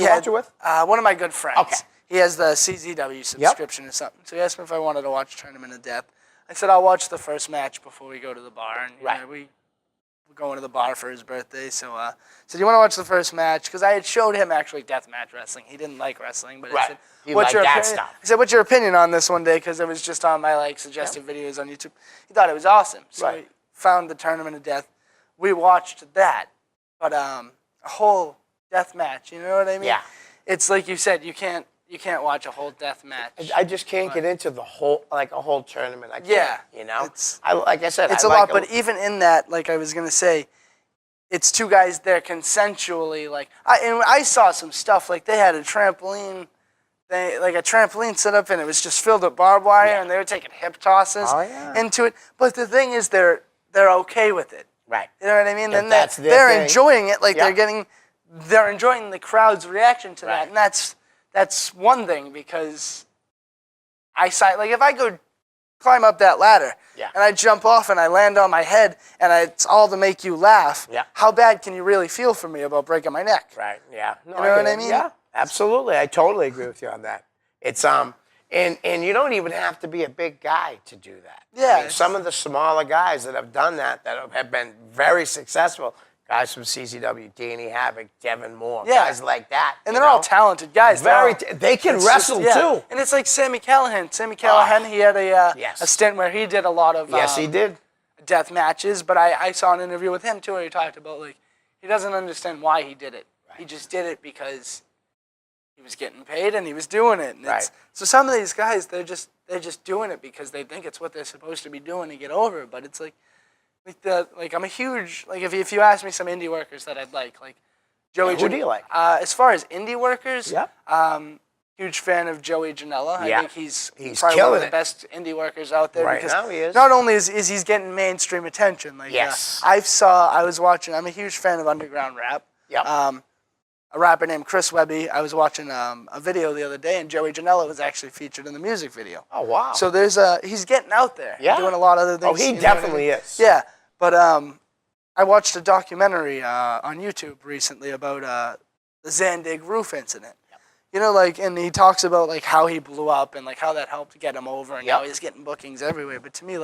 watch it with? One of my good friends. Okay. He has the CZW subscription or something. So he asked me if I wanted to watch Tournament of Death. I said, I'll watch the first match before we go to the bar. And you know, we were going to the bar for his birthday. So I said, you want to watch the first match? Because I had showed him actually deathmatch wrestling. He didn't like wrestling. But I Right. said, He what's liked your that opinion? stuff. I said, what's your opinion on this one day? Because it was just on my like suggested videos on YouTube. He thought it was awesome. So Right. we found the Tournament of Death. We watched that. But a whole death match, you know what I mean? Yeah. It's like you said, you can't watch a whole death match. I just can't get into the whole, like a whole tournament. I can't, Yeah, you know? it's- Like I said, It's I a like lot, but even in that, like I was gonna say, it's two guys there consensually. Like I saw some stuff like they had a trampoline, like a trampoline set up, and it was just filled with barbed wire, Yeah. and they were taking hip tosses Oh, yeah. into it. But the thing is, they're okay with it. Right. You know what I mean? If And that's their they're thing. enjoying it. Like Yeah. they're enjoying the crowd's reaction to Right. that, and that's one thing because like if I go climb up that ladder Yeah. and I jump off and I land on my head and it's all to make you laugh. Yeah. How bad can you really feel for me about breaking my neck? Right. Yeah. No, You know what get I it. mean? Yeah. Absolutely. I totally agree with you on that. It's and you don't even have to be a big guy to do that. Yeah, I mean, it's- some of the smaller guys that have done that have been very successful. Guys from CCW, Danny Havoc, Devin Moore, Yeah. guys like that. And you they're all know? They're all- They can it's wrestle just- yeah. too. And it's like Sammy Callahan. Sammy Callahan, he had Yes. a stint where he did a lot of Yes, he did. death matches, but I saw an interview with him too where he talked about like he doesn't understand why he did it. He just did it because he was getting paid and he was doing it. And Right. So some of these guys they're just doing it because they think it's what they're supposed to be doing to get over. But it's like I'm a huge if you ask me some indie workers that I'd like Joey. Who do you like? As far as indie workers, Yep. Huge fan of Joey Janela. Yeah. I think he's He's probably one killing of the it. best indie workers out there. Right because now he is. Not only is he's getting mainstream attention. Like Yes. I was watching. I'm a huge fan of underground rap. Yep. A rapper named Chris Webby. I was watching a video the other day, and Joey Janela was actually featured in the music video. Oh wow. So he's getting out there. Yeah. Doing a lot of other things. Oh, he you know what I definitely mean? is. Yeah, but I watched a documentary on YouTube recently about the Zandig roof incident. You know, and he talks about how he blew up and how that helped get him over, and now he's getting bookings everywhere. But to me,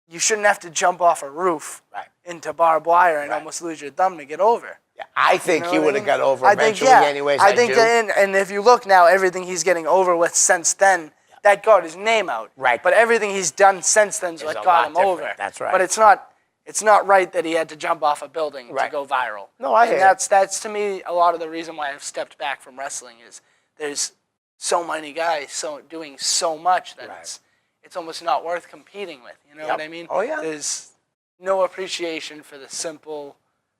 you shouldn't have to jump off a roof into barbed wire and almost lose your thumb to get over. Yeah, I think You know he what I would have mean? got over I think, eventually anyways. I think do. and if you look now, everything he's getting over with since then that got his name out. Right. But everything he's done since then is what a got lot him different. over. That's right. But it's not right that he had to jump off a building Right. to go viral. No, I hear and you. that's to me a lot of the reason why I've stepped back from wrestling is there's so many guys doing so much that Right. it's almost not worth competing with. You know Yep. what I mean? Oh, yeah. There's no appreciation for the simple.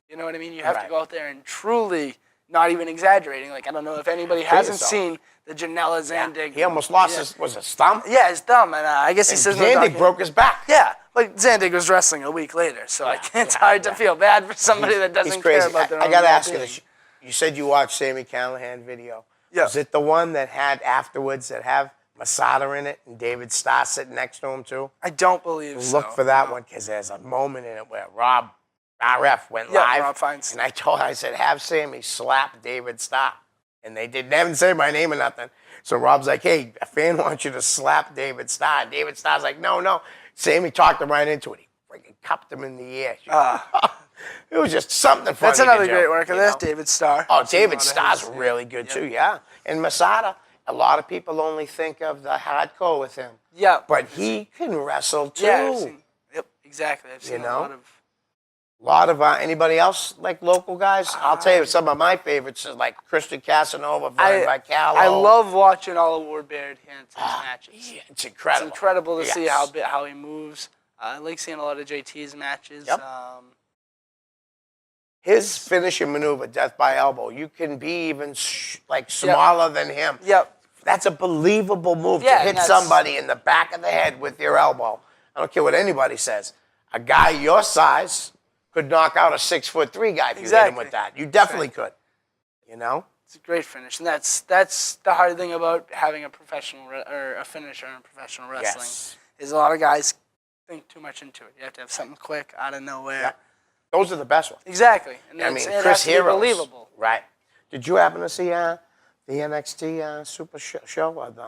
You know what I mean? You have Right. to go out there and truly, not even exaggerating. Like I don't know if anybody hasn't yourself. seen the Janela Zandig. He almost lost his thumb. Yeah, his thumb, and I guess he And says Zandig broke his back. Yeah, but Zandig was wrestling a week later, so it's hard to feel bad for somebody that doesn't He's crazy. care about their own I gotta ask you well-being. this. You said you watched Sammy Callahan video. Yeah. Is it the one that had afterwards that have Masada in it and David Starr sitting next to him too? I don't believe so. Look for that one because there's a moment in it where Rob RF went Yeah, live. Rob Feinstein. And I said, have Sammy slap David Starr. And they didn't even say my name or nothing. So Rob's like, hey, a fan wants you to slap David Starr. And David Starr's like, no. Sammy talked him right into it. He freaking cupped him in the ear. It was just something funny. That's another to do, great worker. you There's know? David Starr. Oh, I've seen a David lot of Starr's his. really good too, yeah. And Masada, a lot of people only think of the hardcore with him. Yeah. But he can wrestle too. Yeah, yep, exactly. I've seen know? a lot of. Anybody else like local guys? I'll tell you some of my favorites are like Christian Casanova, Brian Vicalo. I love watching all of Ward Baird Hanson's matches. Yeah, it's incredible. It's incredible to see Yes. how he moves. I like seeing a lot of JT's matches. Yep. His finishing maneuver, death by elbow, you can be even smaller than him. Yep. That's a believable move Yeah, to hit and that's- somebody in the back of the head with your elbow. I don't care what anybody says. A guy your size could knock out a 6'3" guy if you hit him Exactly. with that. You definitely could. You know? It's a great finish, and that's the hard thing about having a professional or a finisher in professional wrestling. Yes. Is a lot of guys think too much into it. You have to have something quick out of nowhere. Yeah. Those are the best ones. Exactly, and I mean, it has Chris to be Hero. believable. Right. Did you happen to see the NXT Super Show,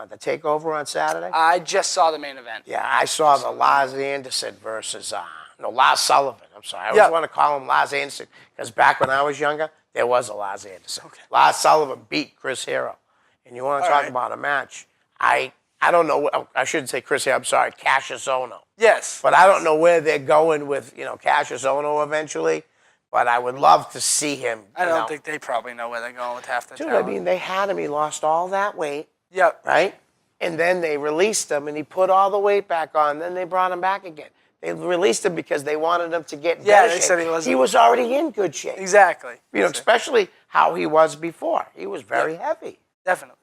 the Takeover on Saturday? I just saw the main event. Yeah, I saw the Lars Anderson versus Lars Sullivan. I'm sorry, I always Yeah. want to call him Lars Anderson because back when I was younger, there was a Lars Anderson. Okay. Lars Sullivan beat Chris Hero, and you want to talk right. about a match? I don't know. I shouldn't say Chris Hero. I'm sorry, Cassius Ohno. Yes, But I don't know where they're going with Cassius Ohno eventually. But I would love to see him. I don't think they probably know where they're going with half the Dude, talent. I mean, they had him. He lost all that weight. Yep. Right? And then they released him, and he put all the weight back on. Then they brought him back again. They released him because they wanted him to get in Yeah, better they shape. said he wasn't- He was already in good shape. Exactly. Especially how he was before. He was very heavy. Definitely.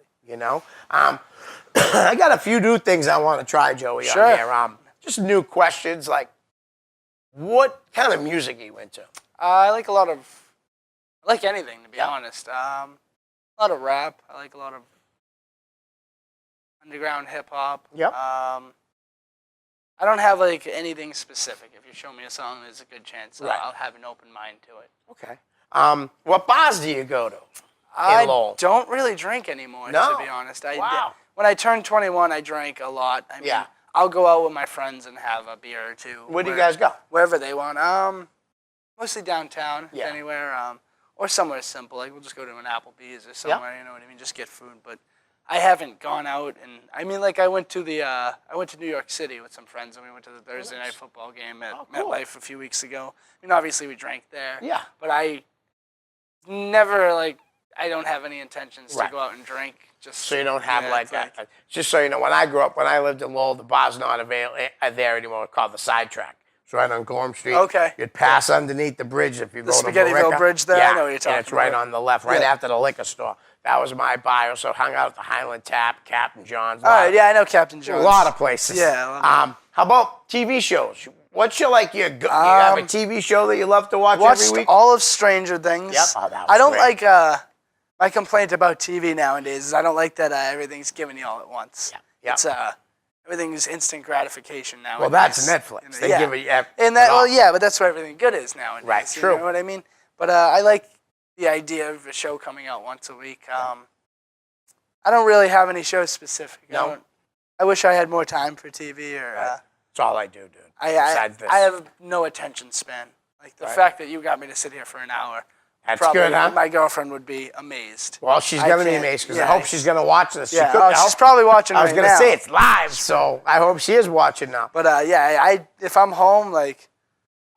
I got a few new things I want to try, Joey, Sure. on here. Just new questions, like what kind of music are you into? I like I like anything, to be honest. A lot of rap. I like a lot of underground hip hop. Yep. I don't have like anything specific. If you show me a song, there's a good chance Right. I'll have an open mind to it. Okay. What bars do you go to? I Lowell? don't really drink anymore, No? to be honest. Wow. When I turned 21, I drank a lot. I mean, Yeah. I'll go out with my friends and have a beer or two. Where do you guys go? Wherever they want. Mostly downtown, Yeah. anywhere. Or somewhere simple. Like we'll just go to an Applebee's or somewhere. You know what I mean? Just get food. But I haven't gone out, and I mean, like I went to New York City with some friends, and we went to the Thursday night football game at cool. MetLife a few weeks ago. I mean, obviously we drank there. Yeah. But I never I don't have any intentions Right. to go out and drink. Just So you don't have it's that. Just so you know, when I grew up, when I lived in Lowell, the bar's not there anymore. It's called the Sidetrack. It's right on Gorham Street. Okay. You'd pass underneath the bridge if you go to Spaghettiville Barica. Bridge there? Yeah. I know what you're talking And it's right about. on the left, right Yeah. after the liquor store. That was my bar. I also hung out at the Highland Tap, Captain John's. All right, yeah, I know Captain A Jones. lot of places. Yeah, I love How about TV shows? What's your you have a TV show that you love to watch Watched every week? all of Stranger Things. Yep. Oh, that was I don't great. like my complaint about TV nowadays is I don't like that everything's given you all at once. Yeah. It's everything's instant gratification now. Well, that's Netflix. They give it and that but that's what everything good is nowadays. Right, You true. know what I mean? But I like the idea of a show coming out once a week. I don't really have any shows specific. No? I wish I had more time for TV or. That's all I do, dude. I Besides this. have no attention span. Like the fact that you got me to sit here for an hour That's probably good, huh? my girlfriend would be amazed. Well, she's I going to be can't- amazed because yeah. I hope she's going to watch this. Yeah, She could, she's probably watching I was right going to now. say it's live, so I hope she is watching now. But yeah, if I'm home, like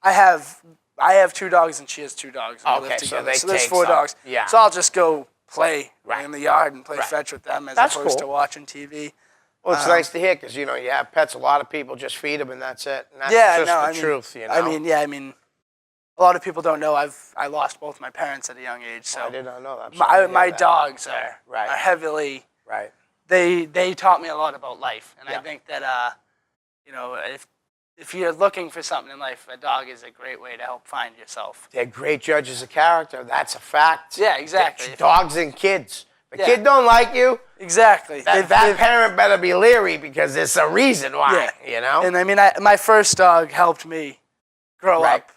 I have 2 dogs and she has 2 dogs. And we live Okay, so together. they there's take 4 some. dogs. Yeah. So I'll just go play Right. in the yard and play Right. fetch with them as That's opposed cool. to watching TV. Well, it's nice to hear because, you know, you have pets. A lot of people just feed them and that's it. And that's Yeah, just no, the I mean, truth, you know. I mean, a lot of people don't know I lost both my parents at a young age. So I did not know that. I'm sorry to hear my that. dogs are Right. heavily. Right. They taught me a lot about life, and Yeah. I think that you know, if you're looking for something in life, a dog is a great way to help find yourself. They're great judges of character. That's a fact. Yeah, exactly. Dogs and kids. If a Yeah. kid don't like you, Exactly. that parent better be leery because there's a reason why, Yeah. you know? And I mean, my first dog helped me grow Right. up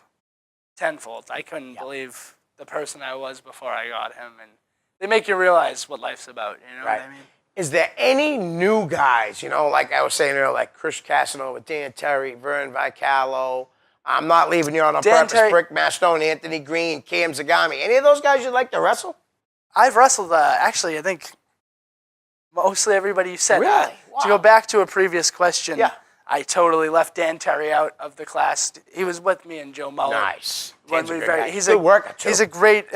tenfold. I couldn't believe the person I was before I got him, and they make you realize what life's about. You know Right. what I mean? Is there any new guys, you know, like I was saying earlier, like Chris Casanova, Dan Terry, Vern Vicalo? I'm not leaving you on Dan purpose. Terry- Brick Mastone, Anthony Green, Cam Zagami. Any of those guys you'd like to wrestle? I've wrestled. Actually, I think mostly everybody you said. Really? Wow. To go back to a previous question, Yeah. I totally left Dan Terry out of the class. He was with me and Joe Muller. Nice. When Dan's a we good very- guy. he's Good a worker, too. He's a great.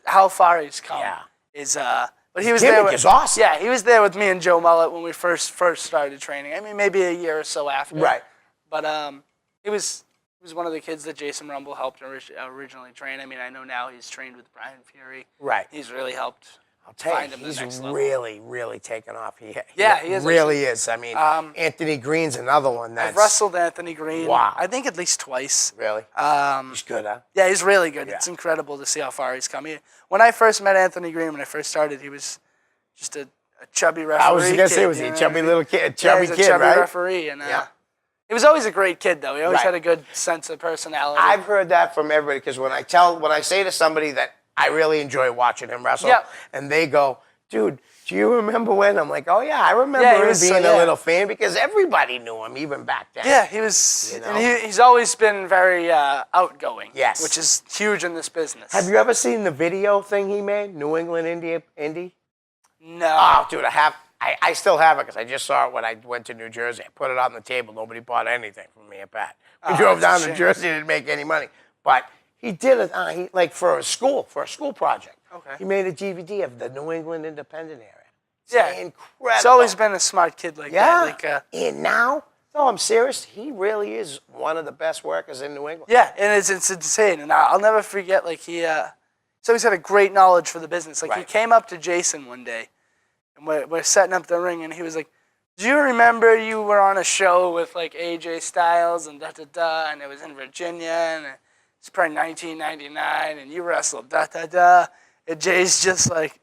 How far he's come. Yeah. Is but he was gimmick there. With, is awesome. Yeah, he was there with me and Joe Mullet when we first started training. I mean, maybe a year or so after. Right. But he was one of the kids that Jason Rumble helped originally train. I mean, I know now he's trained with Brian Fury. Right. He's really helped. I'll tell find you, him the he's next level. really, really taken off. He is, really is. I mean, Anthony Green's another one that's I've wrestled Anthony Green. Wow. I think at least twice. really. He's good, huh? Yeah, he's really good. Yeah. It's incredible to see how far he's come. When I first met Anthony Green, when I first started, he was just a chubby referee. I was gonna say, kid, was he you a know chubby what I mean? little kid, Yeah, chubby he's a kid, chubby right? referee, and Yeah. he was always a great kid, though. He always Right. had a good sense of personality. I've heard that from everybody because when I say to somebody that I really enjoy watching him wrestle, Yep. and they go, "Dude, do you remember when?" I'm like, "Oh yeah, I remember Yeah, he him was being so- a yeah. little fan because everybody knew him even back then." Yeah, he was. You know? And he's always been very outgoing. Yes. Which is huge in this business. Have you ever seen the video thing he made, New England Indy? No. Oh, dude, I still have it because I just saw it when I went to New Jersey. I put it on the table. Nobody bought anything from me and Pat. We drove that's down a to shame. Jersey, didn't make any money. But he did it like for a school project. Okay. He made a DVD of the New England Independent area. It's Yeah. incredible. He's always been a smart kid like yeah. that. Like, and now, no, I'm serious. He really is one of the best workers in New England. yeah, and it's insane. And I'll never forget, like, he's always had a great knowledge for the business. Like, he Right. came up to Jason one day, and we're setting up the ring, and he was like, "Do you remember you were on a show with, like, AJ Styles and da-da-da, and it was in Virginia, and it's probably 1999, and you wrestled da-da-da." And Jay's just like,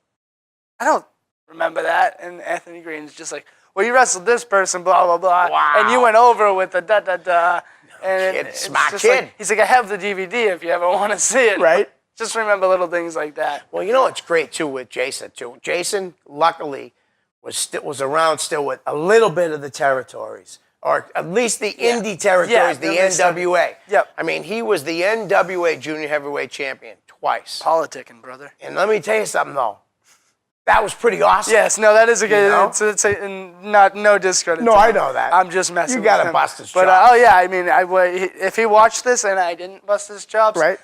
"I don't remember that." And Anthony Green's just like, "Well, you wrestled this person, blah, blah, blah. Wow. And you went over with the da-da-da." And kid, it's smart just kid. Like, he's like, "I have the DVD if you ever want to see it." Right. Just remember little things like that. Well, you know what's great too with Jason too. Jason, luckily, was around still with a little bit of the territories, or at least the indie territories, Yeah, the at least NWA. Yep. I mean, he was the NWA Junior Heavyweight Champion twice. Politicking, brother. And let me tell you something though, that was pretty awesome. Yes, no, that is a good. You know? It's and not no discredit. No, to I him. know that. I'm just messing. You with gotta him. bust his But chops. oh yeah, I mean, if he watched this and I didn't bust his chops, Right.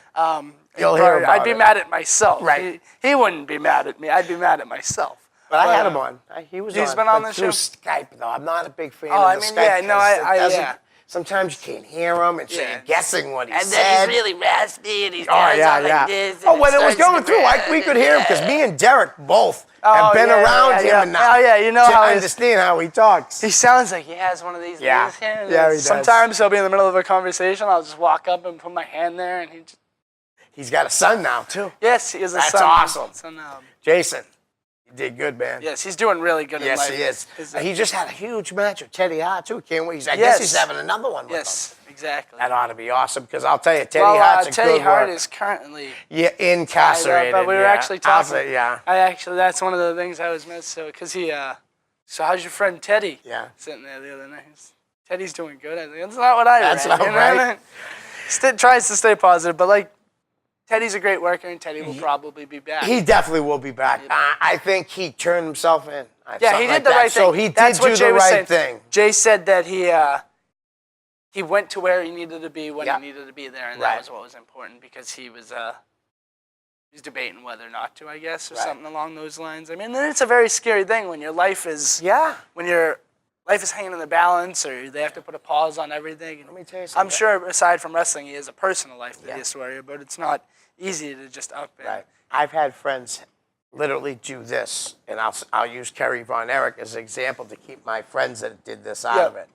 You'll he'd hear probably- about I'd be it. mad at myself. Right. He wouldn't be mad at me. I'd be mad at myself. But I had him on. He was He's on. been on but the through show? Skype though. I'm not a big fan Oh, of I the mean, Skype. yeah, no, 'cause I- it doesn't- yeah. Sometimes you can't hear him, and so Yeah. you're guessing what he And said. then he's really raspy and he's Oh, yeah, yeah. Oh, when it was going through, we could hear him because me and Derek both have been yeah, around yeah, him yeah. enough Oh, yeah, you know to how he's- understand how he talks. He sounds like he has one of these Yeah. things here. Yeah, he does. Sometimes he'll be in the middle of a conversation. I'll just walk up and put my hand there, and he just, He's got a son now, too. yes, he is a That's son. awesome. Son, Jason, you did good, man. yes, he's doing really good in Yes, life. he is. His- He just had a huge match with Teddy Hart, too. Can't wait. I Yes. guess he's having another one with him. yes, exactly. That ought to be awesome because I'll tell you, Teddy Well, Hart's a Teddy good Hart worker. is currently Yeah, incarcerated. but we were yeah. actually I'll talking. say, yeah. That's one of the things I was missed. So, because so how's your friend Teddy? Yeah. Sitting there the other night. Teddy's doing good. I think that's not what I That's read. not you know what I right. mean? Tries to stay positive, but like, Teddy's a great worker, and Teddy will probably be back. He definitely will be back. I think he turned himself in. Yeah, he did the right thing. So he That's did what do Jay the was right saying. thing. Jay said that he went to where he needed to be when Yeah. he needed to be there, and Right. that was what was important because he was debating whether or not to, I guess, or Right. something along those lines. I mean, it's a very scary thing when your life is when your life is hanging in the balance, or they have to put a pause on everything. And Let me tell you I'm something. sure, aside from wrestling, he has a personal life that Yeah. he has to worry about. It's not easy to just up and Right. I've had friends literally do this, and I'll use Kerry Von Erich as an example to keep my friends that did this out of it.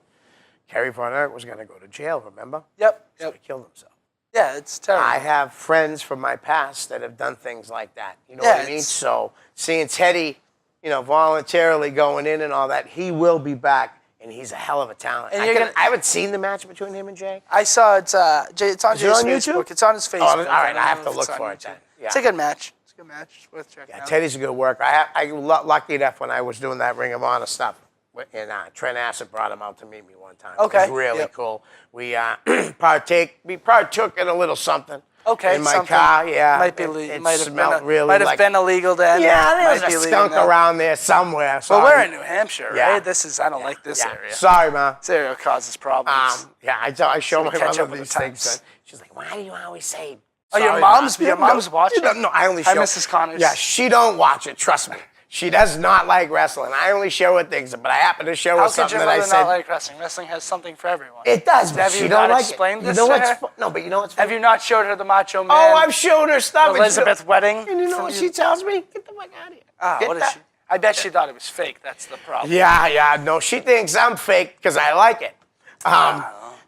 Kerry Von Erich was going to go to jail, remember? Yep. So he killed himself. Yeah, it's terrible. I have friends from my past that have done things like that. You know Yeah, what I mean? it's- So seeing Teddy, voluntarily going in and all that, he will be back, and he's a hell of a talent. And I haven't seen the match between him and Jay. I saw it's Jay. It's on it Jay's on Facebook. YouTube? It's on his Facebook. all right, don't I have know to if look it's on for it YouTube. then. Yeah. It's a good match. It's a good match. It's worth checking Yeah, out. Teddy's a good worker. I lucky enough when I was doing that Ring of Honor stuff, and Trent Acid brought him out to meet me one time. Okay, It was really yep. cool. We partook in a little something. Okay, in my something car, yeah. Might be it might have smelled been really might have like, been illegal then. yeah, Might there's be a legal skunk now. around there somewhere. Well, Sorry. we're in New Hampshire, Yeah. right? I don't like this Yeah. area. Sorry, Ma. This area causes problems. Yeah, I show we my catch mother up with these the things. times. And she's like, why do you always say? Oh, your sorry, mom's- Ma?" your mom's watching? No, I only show. Hi, Mrs. Connors. Yeah, she don't watch it. Trust me. She does not like wrestling. I only show her things, but I happen to show her How could something your that I mother said. not like wrestling? Wrestling has something for everyone. It does, but Have she you don't not like explained it. this You know to what's her? no, but you know what's Have you not showed her the Macho Man? Oh, I've shown her stuff. and she Elizabeth don't- Wedding? And you know from what you- she tells me? Get the fuck out of here. Get What is that- she? I bet she thought it was fake. That's the problem. Yeah, no, she thinks I'm fake because I like it.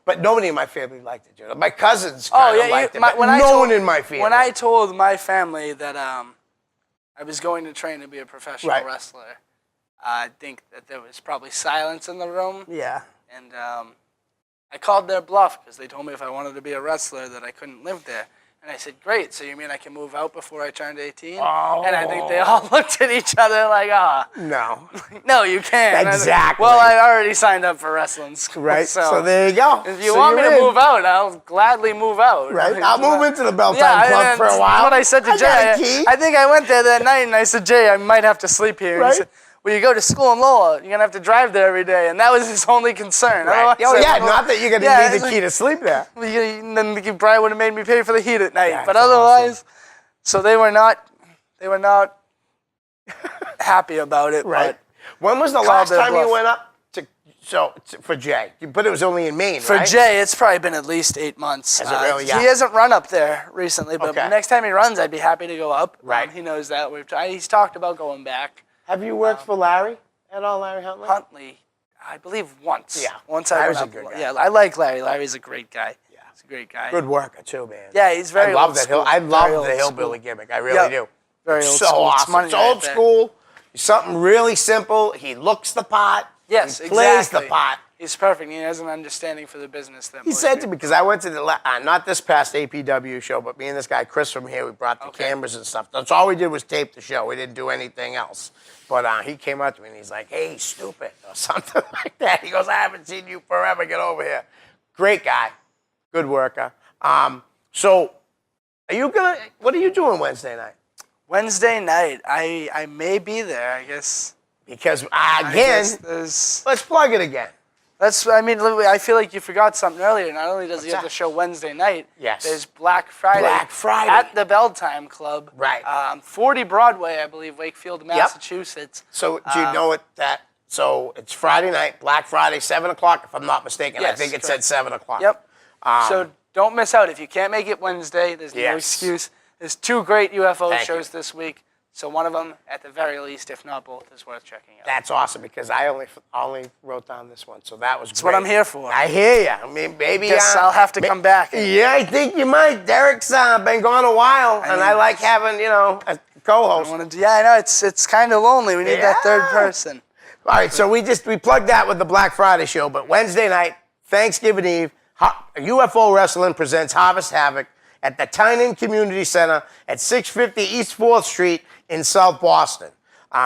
But nobody in my family liked it, Joe. My cousins kind of liked it, but no one in my family. When I told my family that I was going to train to be a professional Right. wrestler, I think that there was probably silence in the room. Yeah. And I called their bluff because they told me if I wanted to be a wrestler that I couldn't live there. And I said, great, so you mean I can move out before I turned 18? And I think they all looked at each other like, No. no, you can't. And I said, Exactly. well, I already signed up for wrestling school. Right. So, So there you go. if you So want me you're to in. move out, I'll gladly move out. Right. I'll move into the Bell Time Yeah, Club and for a that's while. what I said to I got a Jay. key. I think I went there that night and I said, Jay, I might have to sleep here. And Right. he said, well, you go to school in Lowell. You're going to have to drive there every day. And that was his only concern. Right. Otherwise, Oh, I yeah, would've- not that you're going to Yeah, need it's the key to sleep there. then you probably would have made me pay for the heat at night. That's But otherwise, so they were not happy about it. Right. But When was the Called last their time bluff. you went up for Jay? But it was only in Maine, for right? Jay, it's probably been at least 8 months. Has it really? Yeah. He hasn't run up there recently, but Okay. next time he runs, I'd be happy to go up. Right. He knows that. He's talked about going back. Have you worked for Larry at all, Larry Huntley? Huntley, I believe once. Yeah. Once I Larry's went a up. good guy. Yeah, I like Larry. Larry's a great guy. Yeah. He's a great guy. Good worker too, man. Yeah, he's very I love old that school. I love Very the old hillbilly school. gimmick. I really Yep. do. Very It's old so school. It's awesome. money It's right old there. school. Something really simple. He looks the part. Yes, he plays the exactly. part. He's perfect. He has an understanding for the business that He most said to people- me, because I went to the, not this past APW show, but me and this guy, Chris from here, we brought the Okay. cameras and stuff. That's all we did was tape the show. We didn't do anything else. But he came up to me and he's like, hey, stupid, or something like that. He goes, I haven't seen you forever. Get over here. Great guy. Good worker. So what are you doing Wednesday night? Wednesday night, I may be there, I guess. Because, I again, guess there's... let's plug it again. I feel like you forgot something earlier. Not only does he have that? the show Wednesday night, Yes. there's Black Friday. Black Friday. At the Bell Time Club. Right. 40 Broadway, I believe, Wakefield, Massachusetts. So do you know so it's Friday night, Black Friday, 7 o'clock, if I'm not mistaken. Yes, I think it correct. said 7 o'clock. Yep. So don't miss out. If you can't make it Wednesday, there's no Yes. excuse. There's 2 great UFO Thank shows you. this week. So one of them, at the very least, if not both, is worth checking out. That's awesome because I only wrote down this one, so that was That's great. what I'm here for. I hear you. I mean, maybe Guess I'll have to come back. Yeah, I think you might. Derek's been gone a while, and I like having a co-host. I know it's kind of lonely. We need that third Yeah. person. All right, so we plugged that with the Black Friday show, but Wednesday night, Thanksgiving Eve, UFO Wrestling presents Harvest Havoc at the Tynan Community Center at 650 East 4th Street in South Boston.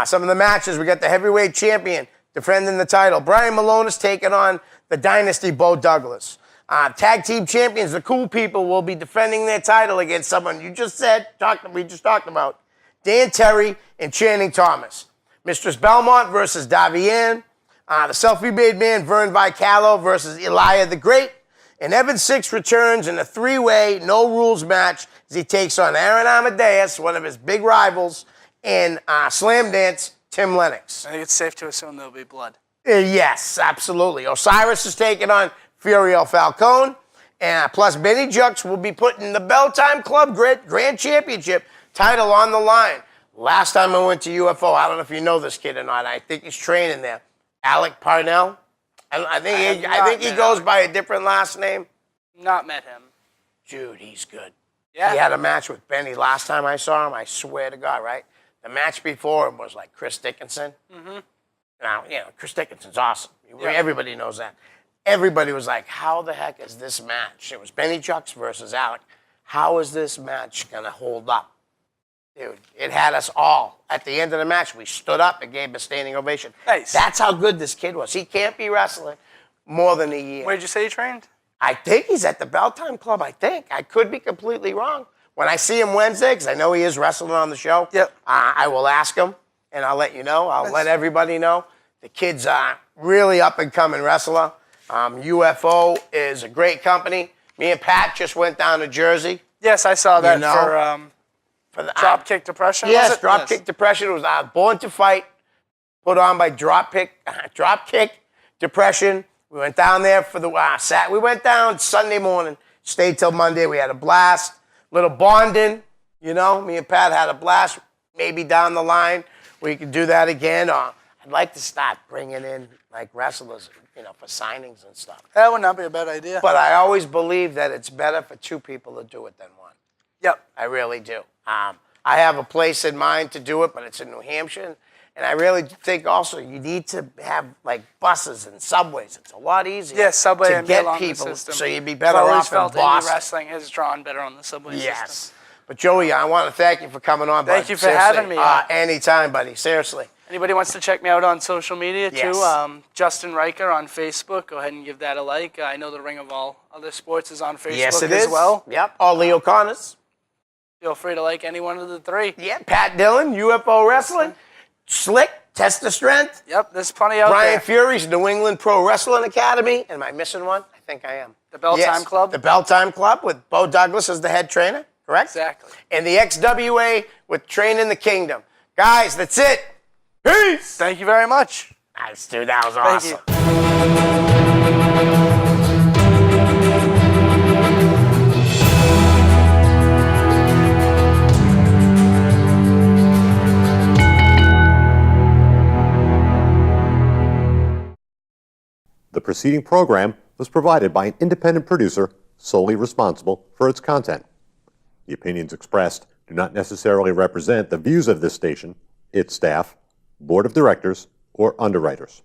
Some of the matches, we got the heavyweight champion defending the title. Brian Malone is taking on the Dynasty Bo Douglas. Tag team champions, the Cool People, will be defending their title against someone we just talked about, Dan Terry and Channing Thomas. Mistress Belmont versus Davian. The selfie-made man, Vern Vicalo versus Elia the Great. And Evan Six returns in a three-way, no-rules match as he takes on Aaron Amadeus, one of his big rivals, and Slam Dance, Tim Lennox. I think it's safe to assume there'll be blood. Yes, absolutely. Osiris is taking on Furiel Falcone. And plus, Benny Jux will be putting the Bell Time Club Grand Championship title on the line. Last time I went to UFO, I don't know if you know this kid or not. I think he's training there. Alec Parnell. I think he goes by a different last name. Not met him. Dude, he's good. Yeah. He had a match with Benny last time I saw him. I swear to God, right? The match before him was like Chris Dickinson. Mm-hmm. Now, Chris Dickinson's awesome. Yeah. Everybody knows that. Everybody was like, how the heck is this match? It was Benny Jux versus Alec. How is this match going to hold up? Dude, it had us all. At the end of the match, we stood up and gave him a standing ovation. Nice. That's how good this kid was. He can't be wrestling more than a year. Where'd you say he trained? I think he's at the Bell Time Club, I think. I could be completely wrong. When I see him Wednesday, because I know he is wrestling on the show, Yep. I will ask him, and I'll let you know. I'll let everybody know. The kid's a really up-and-coming wrestler. UFO is a great company. Me and Pat just went down to Jersey. Yes, I saw that For the Dropkick Depression. Yes, was it? Dropkick Depression. It was Born to Fight, put on by Dropkick Depression. We went down there for the we went down Sunday morning, stayed till Monday. We had a blast, little bonding. Me and Pat had a blast. Maybe down the line we could do that again. Or I'd like to start bringing in like wrestlers, for signings and stuff. That would not be a bad idea. But I always believe that it's better for two people to do it than one. Yep. I really do. I have a place in mind to do it, but it's in New Hampshire. And I really think also you need to have like buses and subways. It's a lot easier Yeah, subway to and get along people. the system. So you'd be better I've always off felt in Boston. indie wrestling has drawn better on the subway system. Yes. But Joey, I want to thank you for coming on. Thank bud. you for Seriously. having me. Anytime, buddy. Seriously. Anybody wants to check me out on social media Yes. too? Justin Riker on Facebook. Go ahead and give that a like. I know the Ring of All Other Sports is on Facebook Yes, it as is. well. Yep. Or Leo Connors. Feel free to like any one of the three. Yeah. Pat Dillon, UFO Wrestling. Slick, Test of Strength. Yep, there's plenty out Brian there. Fury's New England Pro Wrestling Academy. Am I missing one? I think I am. The Bell Time Club. The Bell Time Club with Bo Douglas as the head trainer, correct? Exactly. And the XWA with Training the Kingdom. Guys, that's it. Peace. Thank you very much. Nice, dude. That was Thank awesome. you. The preceding program was provided by an independent producer solely responsible for its content. The opinions expressed do not necessarily represent the views of this station, its staff, board of directors, or underwriters.